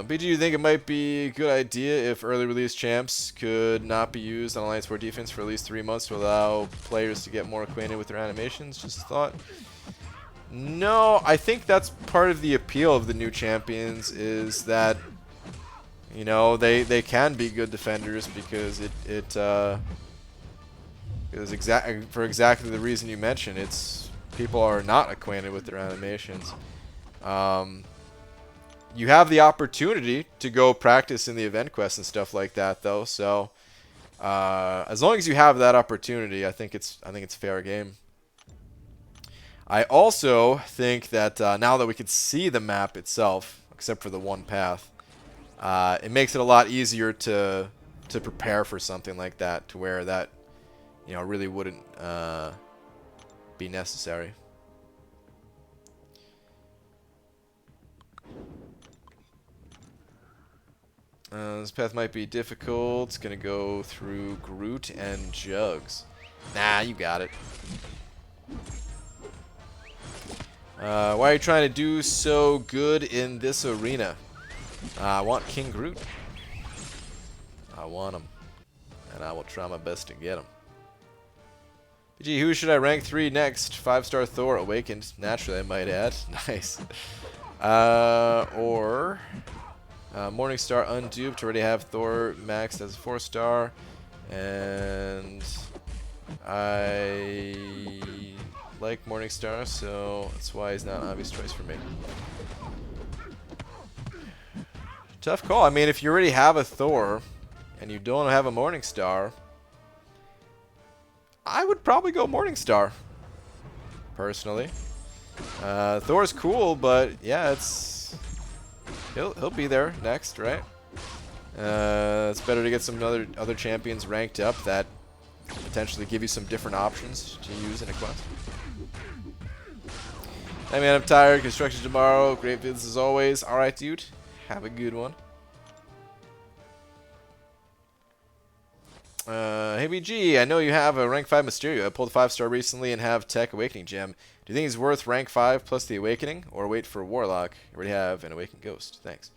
BG, you think it might be a good idea if early release champs could not be used on Alliance 4 defense for at least 3 months to allow players to get more acquainted with their animations? Just a thought. No, I think that's part of the appeal of the new champions is that, you know, they can be good defenders because for exactly the reason you mentioned. It's people are not acquainted with their animations. You have the opportunity to go practice in the event quest and stuff like that, though. So as long as you have that opportunity, I think it's fair game. I also think that now that we can see the map itself, except for the one path, it makes it a lot easier to prepare for something like that, to where that, you know, really wouldn't be necessary. This path might be difficult. It's gonna go through Groot and Jugs. Nah, you got it. Why are you trying to do so good in this arena? I want King Groot. I want him. And I will try my best to get him. BG, who should I rank 3 next? 5-star Thor, Awakened. Naturally, I might add. Nice. Or Morningstar, Unduped. Already have Thor maxed as a 4-star. And I like Morningstar, so that's why he's not an obvious choice for me. Tough call. I mean, if you already have a Thor and you don't have a Morningstar, I would probably go Morningstar, personally. Thor's cool, but yeah, he'll be there next, right? It's better to get some other champions ranked up that potentially give you some different options to use in a quest. Hey man, I'm tired. Construction tomorrow. Great vids as always. Alright, dude. Have a good one. Hey BG, I know you have a rank 5 Mysterio. I pulled a 5-star recently and have Tech Awakening Gem. Do you think it's worth rank 5 plus the Awakening, or wait for Warlock? You already have an Awakened Ghost. Thanks.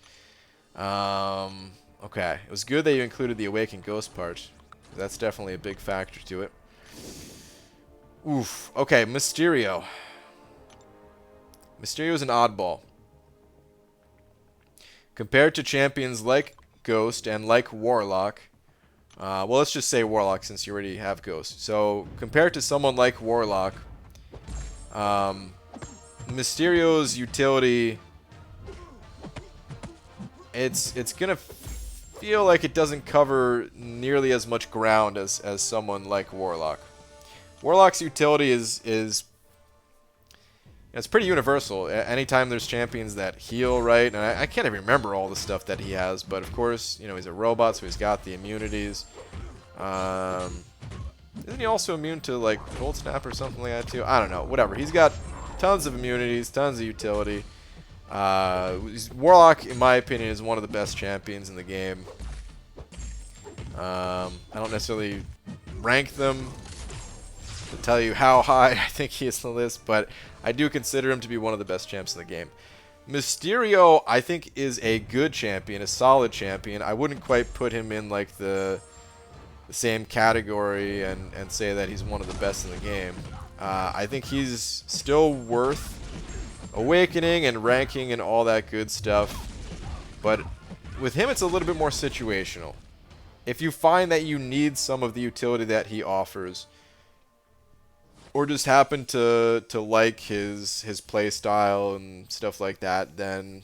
Okay. It was good that you included the Awakened Ghost part. That's definitely a big factor to it. Oof. Okay, Mysterio. Mysterio is an oddball. Compared to champions like Ghost and like Warlock, well, let's just say Warlock since you already have Ghost. So, compared to someone like Warlock, Mysterio's utility, it's gonna feel like it doesn't cover nearly as much ground as someone like Warlock. Warlock's utility is it's pretty universal. Anytime there's champions that heal, right? And I can't even remember all the stuff that he has, but of course, you know, he's a robot, so he's got the immunities. Isn't he also immune to, like, Cold Snap or something like that, too? I don't know. Whatever. He's got tons of immunities, tons of utility. Warlock, in my opinion, is one of the best champions in the game. I don't necessarily rank them to tell you how high I think he is on the list, but I do consider him to be one of the best champs in the game. Mysterio, I think, is a good champion, a solid champion. I wouldn't quite put him in like the same category and say that he's one of the best in the game. I think he's still worth awakening and ranking and all that good stuff. But with him, it's a little bit more situational. If you find that you need some of the utility that he offers, or just happen to like his play style and stuff like that, then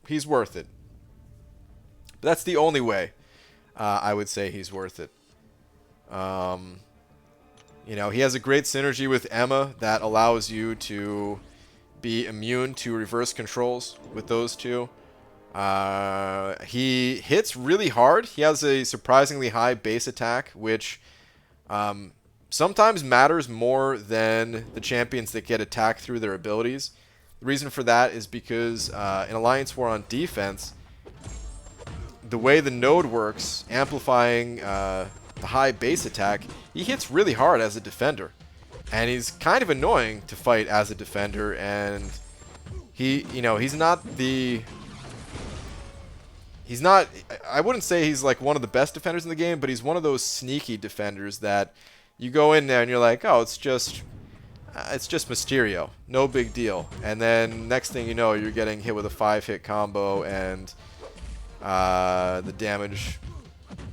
he's worth it. But that's the only way I would say he's worth it. You know, he has a great synergy with Emma that allows you to be immune to reverse controls with those two. He hits really hard. He has a surprisingly high base attack, which sometimes matters more than the champions that get attacked through their abilities. The reason for that is because in Alliance War on defense, the way the node works, amplifying the high base attack, he hits really hard as a defender. And he's kind of annoying to fight as a defender, and he's not the he's not, I wouldn't say he's like one of the best defenders in the game, but he's one of those sneaky defenders that you go in there and you're like, oh, it's just Mysterio, no big deal. And then next thing you know, you're getting hit with a 5-hit combo, and the damage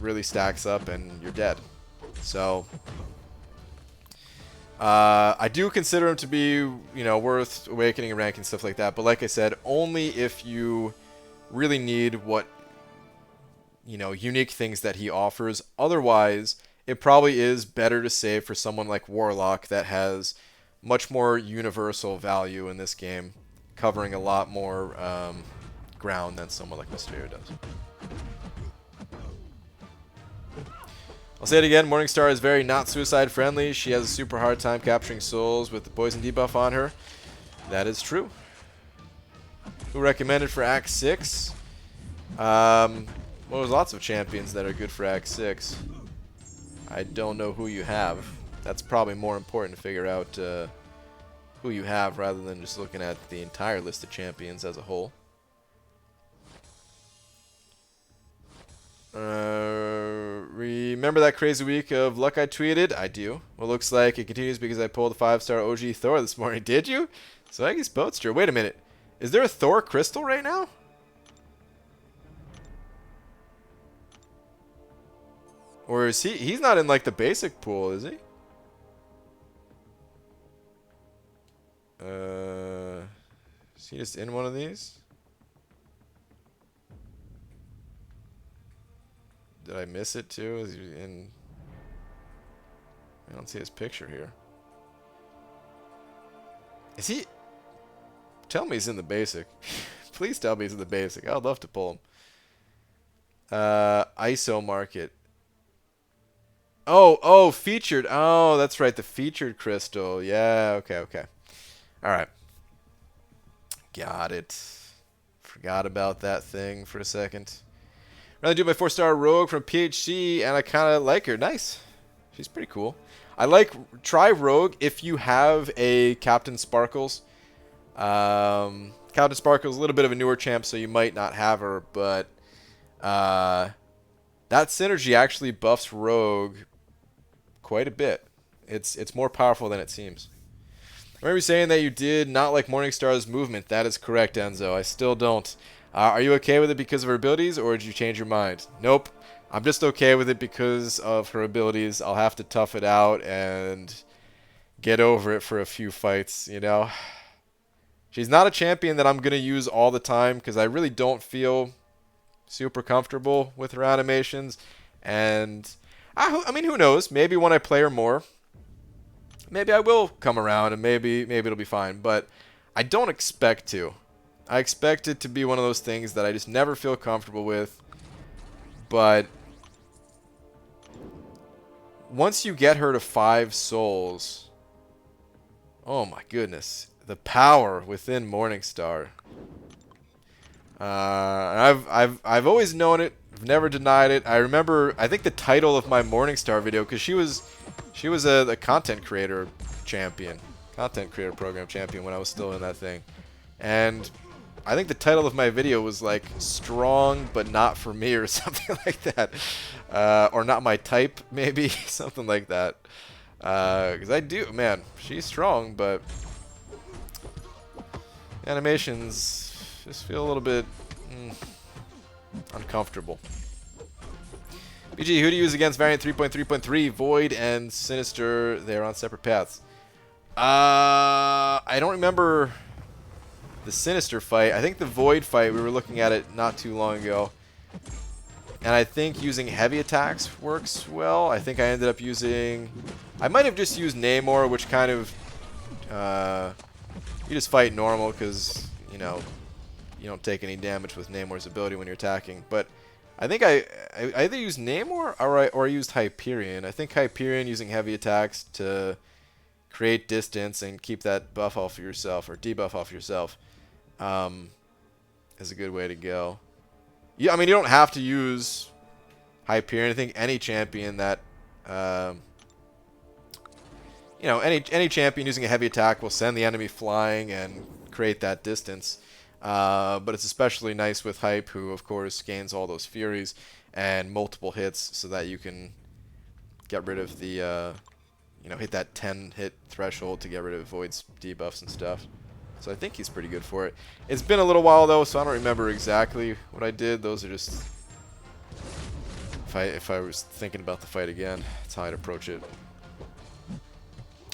really stacks up, and you're dead. So I do consider him to be, worth awakening and ranking, stuff like that. But like I said, only if you really need what, unique things that he offers. Otherwise, it probably is better to save for someone like Warlock that has much more universal value in this game, covering a lot more ground than someone like Mysterio does. I'll say it again, Morningstar is very not suicide friendly. She has a super hard time capturing souls with the poison debuff on her. That is true. Who recommended for Act 6? Well, there's lots of champions that are good for Act 6. I don't know who you have. That's probably more important to figure out who you have rather than just looking at the entire list of champions as a whole. Remember that crazy week of luck I tweeted? I do. Well, looks like it continues because I pulled a 5-star OG Thor this morning. Did you? So I guess Boatster. Wait a minute. Is there a Thor crystal right now? Or is he's not in like the basic pool, is he? Is he just in one of these? Did I miss it too? Is he in? I don't see his picture here. Is he? Tell me he's in the basic. Please tell me he's in the basic. I'd love to pull him. ISO market. Oh, featured. Oh, that's right. The featured crystal. Yeah, okay. Alright. Got it. Forgot about that thing for a second. I'm going to do my 4-star rogue from PHC, and I kind of like her. Nice. She's pretty cool. Try rogue if you have a Captain Sparkles. Captain Sparkles is a little bit of a newer champ, so you might not have her, but that synergy actually buffs rogue quite a bit. It's more powerful than it seems. I remember you saying that you did not like Morningstar's movement. That is correct, Enzo. I still don't. Are you okay with it because of her abilities, or did you change your mind? Nope. I'm just okay with it because of her abilities. I'll have to tough it out and get over it for a few fights, She's not a champion that I'm going to use all the time because I really don't feel super comfortable with her animations. And, I mean, who knows? Maybe when I play her more, maybe I will come around and maybe it'll be fine. But I don't expect to. I expect it to be one of those things that I just never feel comfortable with. But once you get her to 5 souls, oh my goodness, the power within Morningstar. I've always known it. I've never denied it. I remember, I think the title of my Morningstar video, because she was a content creator champion, content creator program champion when I was still in that thing, and I think the title of my video was like "Strong but Not for Me" or something like that, or "Not My Type," maybe something like that. Because I do, man, she's strong, but animations just feel a little bit uncomfortable. BG, who do you use against Variant 3.3.3? Void and Sinister, they're on separate paths. I don't remember the Sinister fight. I think the Void fight, we were looking at it not too long ago. And I think using heavy attacks works well. I think I ended up using... I might have just used Namor, which kind of... you just fight normal because, you don't take any damage with Namor's ability when you're attacking. But I think I either used Namor or I used Hyperion. I think Hyperion using heavy attacks to create distance and keep that buff off of yourself, or debuff off yourself, is a good way to go. Yeah, I mean, you don't have to use Hyperion. I think any champion that, any champion using a heavy attack will send the enemy flying and create that distance. But it's especially nice with Hype, who of course gains all those Furies and multiple hits, so that you can get rid of the, hit that 10 hit threshold to get rid of Void's debuffs and stuff. So I think he's pretty good for it. It's been a little while though, so I don't remember exactly what I did. Those are just, if I was thinking about the fight again, that's how I'd approach it.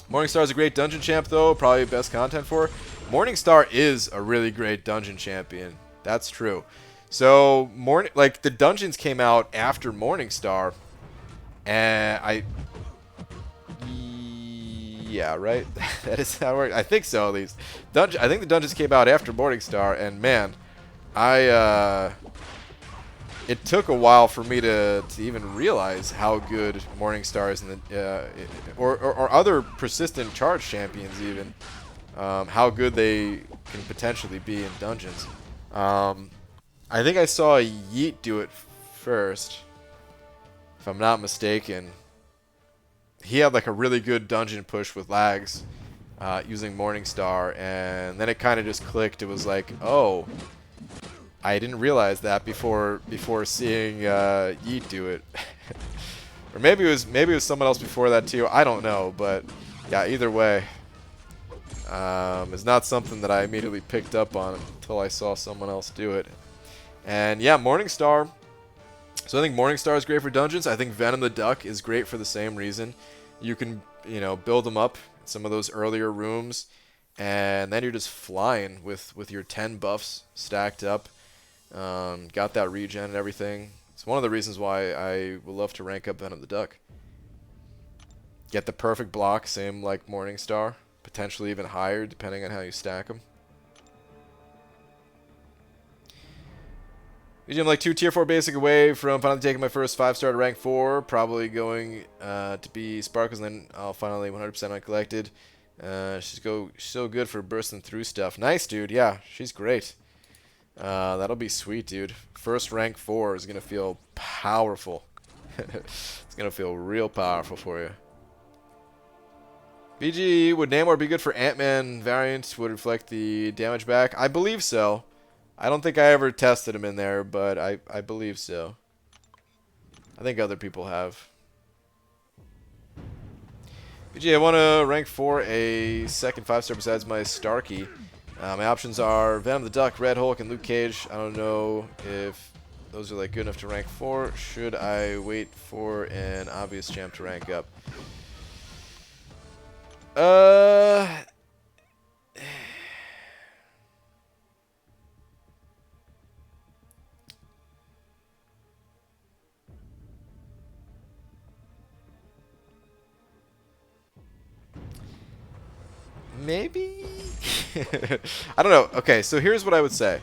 Morningstar is a great dungeon champ though, probably best content for. Morningstar is a really great dungeon champion. That's true. So the dungeons came out after Morningstar, and yeah, right. That is how it works. I think so, at least. I think the dungeons came out after Morningstar, and man, it took a while for me to even realize how good Morningstar is in the or other persistent charge champions even, how good they can potentially be in dungeons. I think I saw Yeet do it first, if I'm not mistaken. He had like a really good dungeon push with lags using Morningstar, and then it kind of just clicked. It was like, oh, I didn't realize that before seeing Yeet do it. Or maybe it was someone else before that too. I don't know, but yeah, either way, it's not something that I immediately picked up on until I saw someone else do it. And yeah, Morningstar. So I think Morningstar is great for dungeons. I think Venom the Duck is great for the same reason. You can, build them up in some of those earlier rooms, and then you're just flying with your 10 buffs stacked up. Got that regen and everything. It's one of the reasons why I would love to rank up Venom the Duck. Get the perfect block, same like Morningstar. Potentially even higher, depending on how you stack them. I'm like 2 tier 4 basic away from finally taking my first 5-star to rank 4. Probably going to be Sparkles, and then I'll finally 100% uncollected. She's so good for bursting through stuff. Nice, dude. Yeah, she's great. That'll be sweet, dude. First rank 4 is going to feel powerful. It's going to feel real powerful for you. BG, would Namor be good for Ant-Man variant? Would reflect the damage back? I believe so. I don't think I ever tested him in there, but I believe so. I think other people have. BG, I want to rank 4 a second 5-star besides my Starkey. My options are Venom the Duck, Red Hulk, and Luke Cage. I don't know if those are like good enough to rank 4. Should I wait for an obvious champ to rank up? Maybe? I don't know. Okay, so here's what I would say.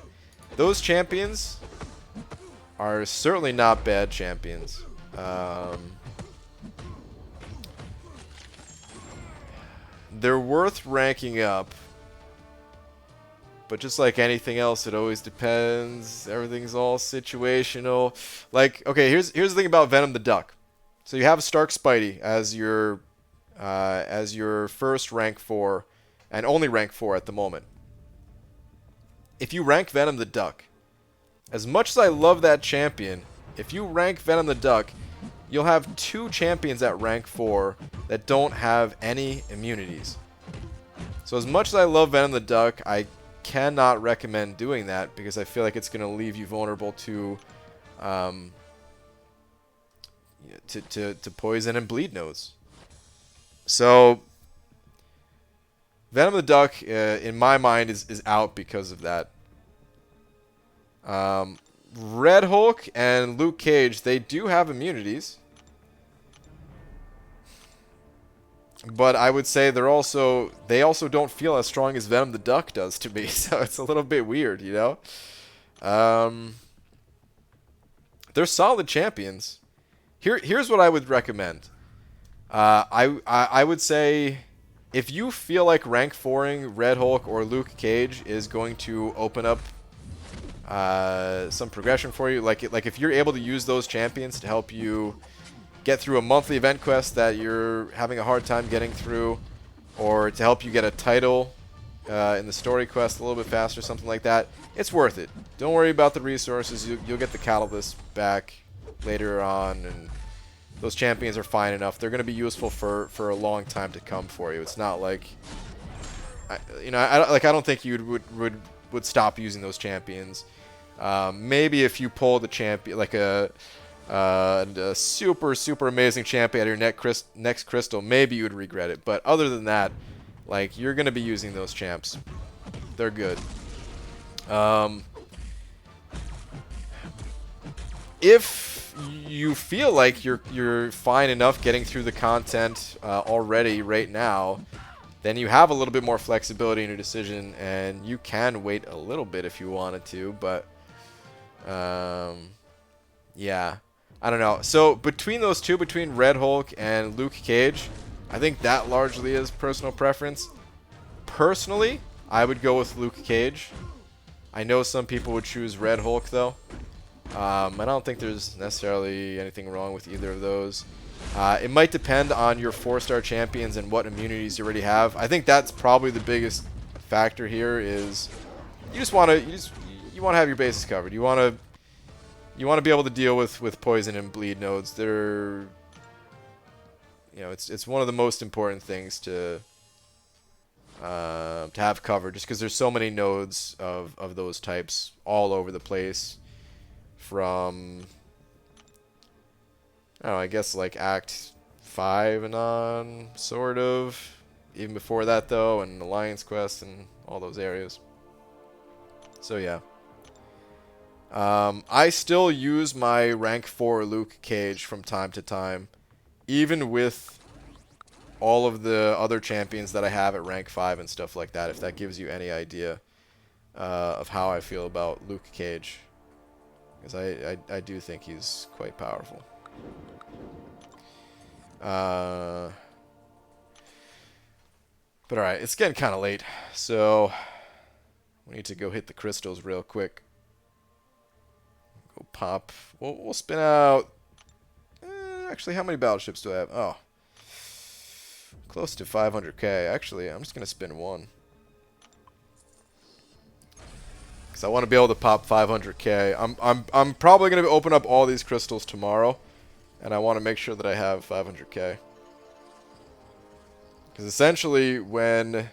Those champions are certainly not bad champions. They're worth ranking up. But just like anything else, it always depends. Everything's all situational. Like, okay, here's the thing about Venom the Duck. So you have Stark Spidey as your first rank 4. And only rank 4 at the moment. If you rank Venom the Duck, as much as I love that champion, if you rank Venom the Duck, you'll have 2 champions at rank 4 that don't have any immunities. So as much as I love Venom the Duck, I cannot recommend doing that because I feel like it's going to leave you vulnerable to poison and bleed nodes. So Venom the Duck, in my mind, is out because of that. Red Hulk and Luke Cage, they do have immunities. But I would say they also don't feel as strong as Venom the Duck does to me. So it's a little bit weird, you know? They're solid champions. Here's what I would recommend. I would say, if you feel like rank 4ing Red Hulk or Luke Cage is going to open up some progression for you, like if you're able to use those champions to help you get through a monthly event quest that you're having a hard time getting through, or to help you get a title in the story quest a little bit faster, something like that, it's worth it. Don't worry about the resources. You'll get the catalyst back later on, and those champions are fine enough. They're going to be useful for a long time to come for you. It's not like, I don't think you would stop using those champions. Maybe if you pull the champion, like a super amazing champion out of your next crystal, maybe you would regret it. But other than that, like, you're going to be using those champs. They're good. If you feel like you're fine enough getting through the content already right now, then you have a little bit more flexibility in your decision, and you can wait a little bit if you wanted to. But yeah, I don't know. So between those two, between Red Hulk and Luke Cage, I think that largely is personal preference. Personally, I would go with Luke Cage. I know some people would choose Red Hulk, though. I don't think there's necessarily anything wrong with either of those. It might depend on your 4-star champions and what immunities you already have. I think that's probably the biggest factor here. Is you want to have your bases covered. You want to be able to deal with poison and bleed nodes. They're, it's one of the most important things to have covered, just because there's so many nodes of those types all over the place. From, I don't know, I guess like Act 5 and on, sort of. Even before that, though, and Alliance Quest and all those areas. So, yeah. I still use my rank 4 Luke Cage from time to time, even with all of the other champions that I have at rank 5 and stuff like that, if that gives you any idea of how I feel about Luke Cage. Because I do think he's quite powerful. But alright, it's getting kind of late, so we need to go hit the crystals real quick. Go pop. We'll spin out... actually, how many battleships do I have? Oh. Close to 500k. Actually, I'm just going to spin one. Because I want to be able to pop 500k. I'm probably going to open up all these crystals tomorrow. And I want to make sure that I have 500k. Because essentially, when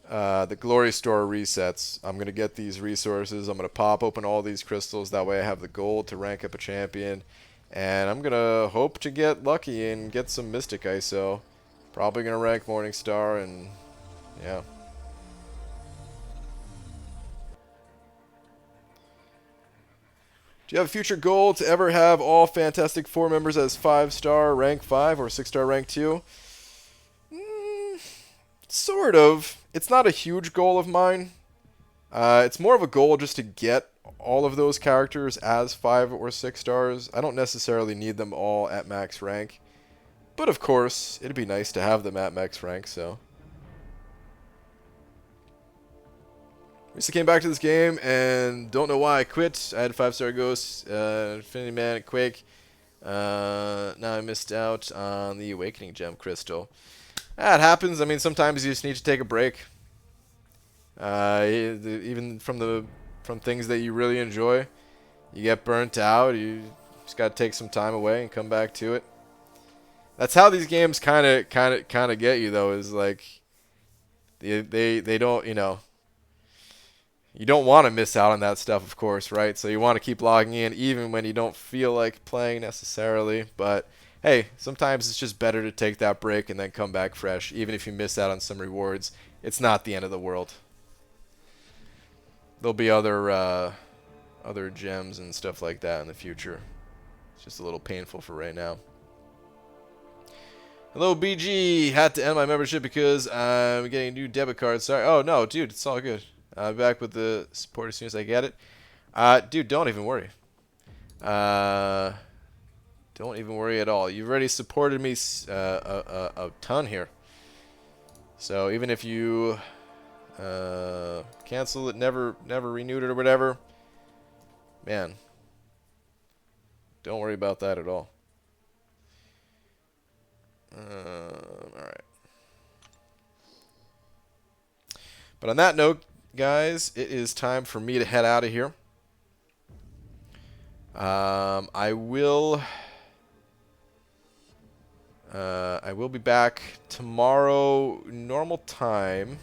the Glory Store resets, I'm going to get these resources. I'm going to pop open all these crystals. That way I have the gold to rank up a champion. And I'm going to hope to get lucky and get some Mystic ISO. Probably going to rank Morningstar, and yeah. Do you have a future goal to ever have all Fantastic Four members as 5-star rank 5 or 6-star rank 2? Sort of. It's not a huge goal of mine. It's more of a goal just to get all of those characters as 5 or 6 stars. I don't necessarily need them all at max rank. But of course, it'd be nice to have them at max rank, so. Recently came back to this game and don't know why I quit. I had 5-star Ghosts, Infinity Man, and Quake. Now I missed out on the Awakening Gem Crystal. It happens. I mean, sometimes you just need to take a break. Even from things that you really enjoy, you get burnt out. You just gotta take some time away and come back to it. That's how these games kind of get you, though. Is like they don't, you don't want to miss out on that stuff, of course, right? So you want to keep logging in even when you don't feel like playing necessarily. But hey, sometimes it's just better to take that break and then come back fresh. Even if you miss out on some rewards, it's not the end of the world. There'll be other gems and stuff like that in the future. It's just a little painful for right now. Hello, BG. Had to end my membership because I'm getting a new debit card. Sorry. Oh, no, dude. It's all good. I'll be back with the support as soon as I get it. Dude, don't even worry. Don't even worry at all. You've already supported me a ton here. So even if you cancel it, never renewed it or whatever, man, don't worry about that at all. All right. But on that note, guys, it is time for me to head out of here. I will be back tomorrow, normal time.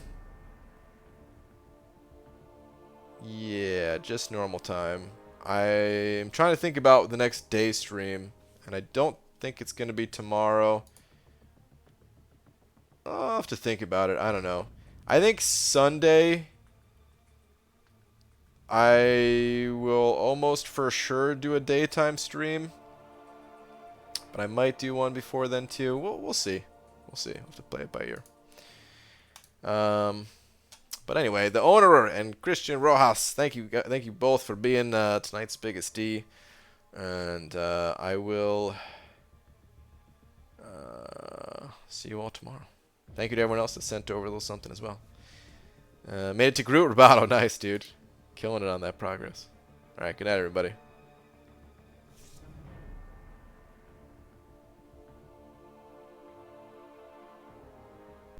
Yeah, just normal time. I'm trying to think about the next day stream, and I don't think it's going to be tomorrow. I'll have to think about it. I don't know. I think Sunday I will almost for sure do a daytime stream. But I might do one before then too. We'll see. We'll see. I'll have to play it by ear. But anyway, the owner and Christian Rojas, thank you both for being tonight's biggest D. And I will see you all tomorrow. Thank you to everyone else that sent over a little something as well. Made it to Groot Roboto. Nice, dude. Killing it on that progress. All right, good night, everybody.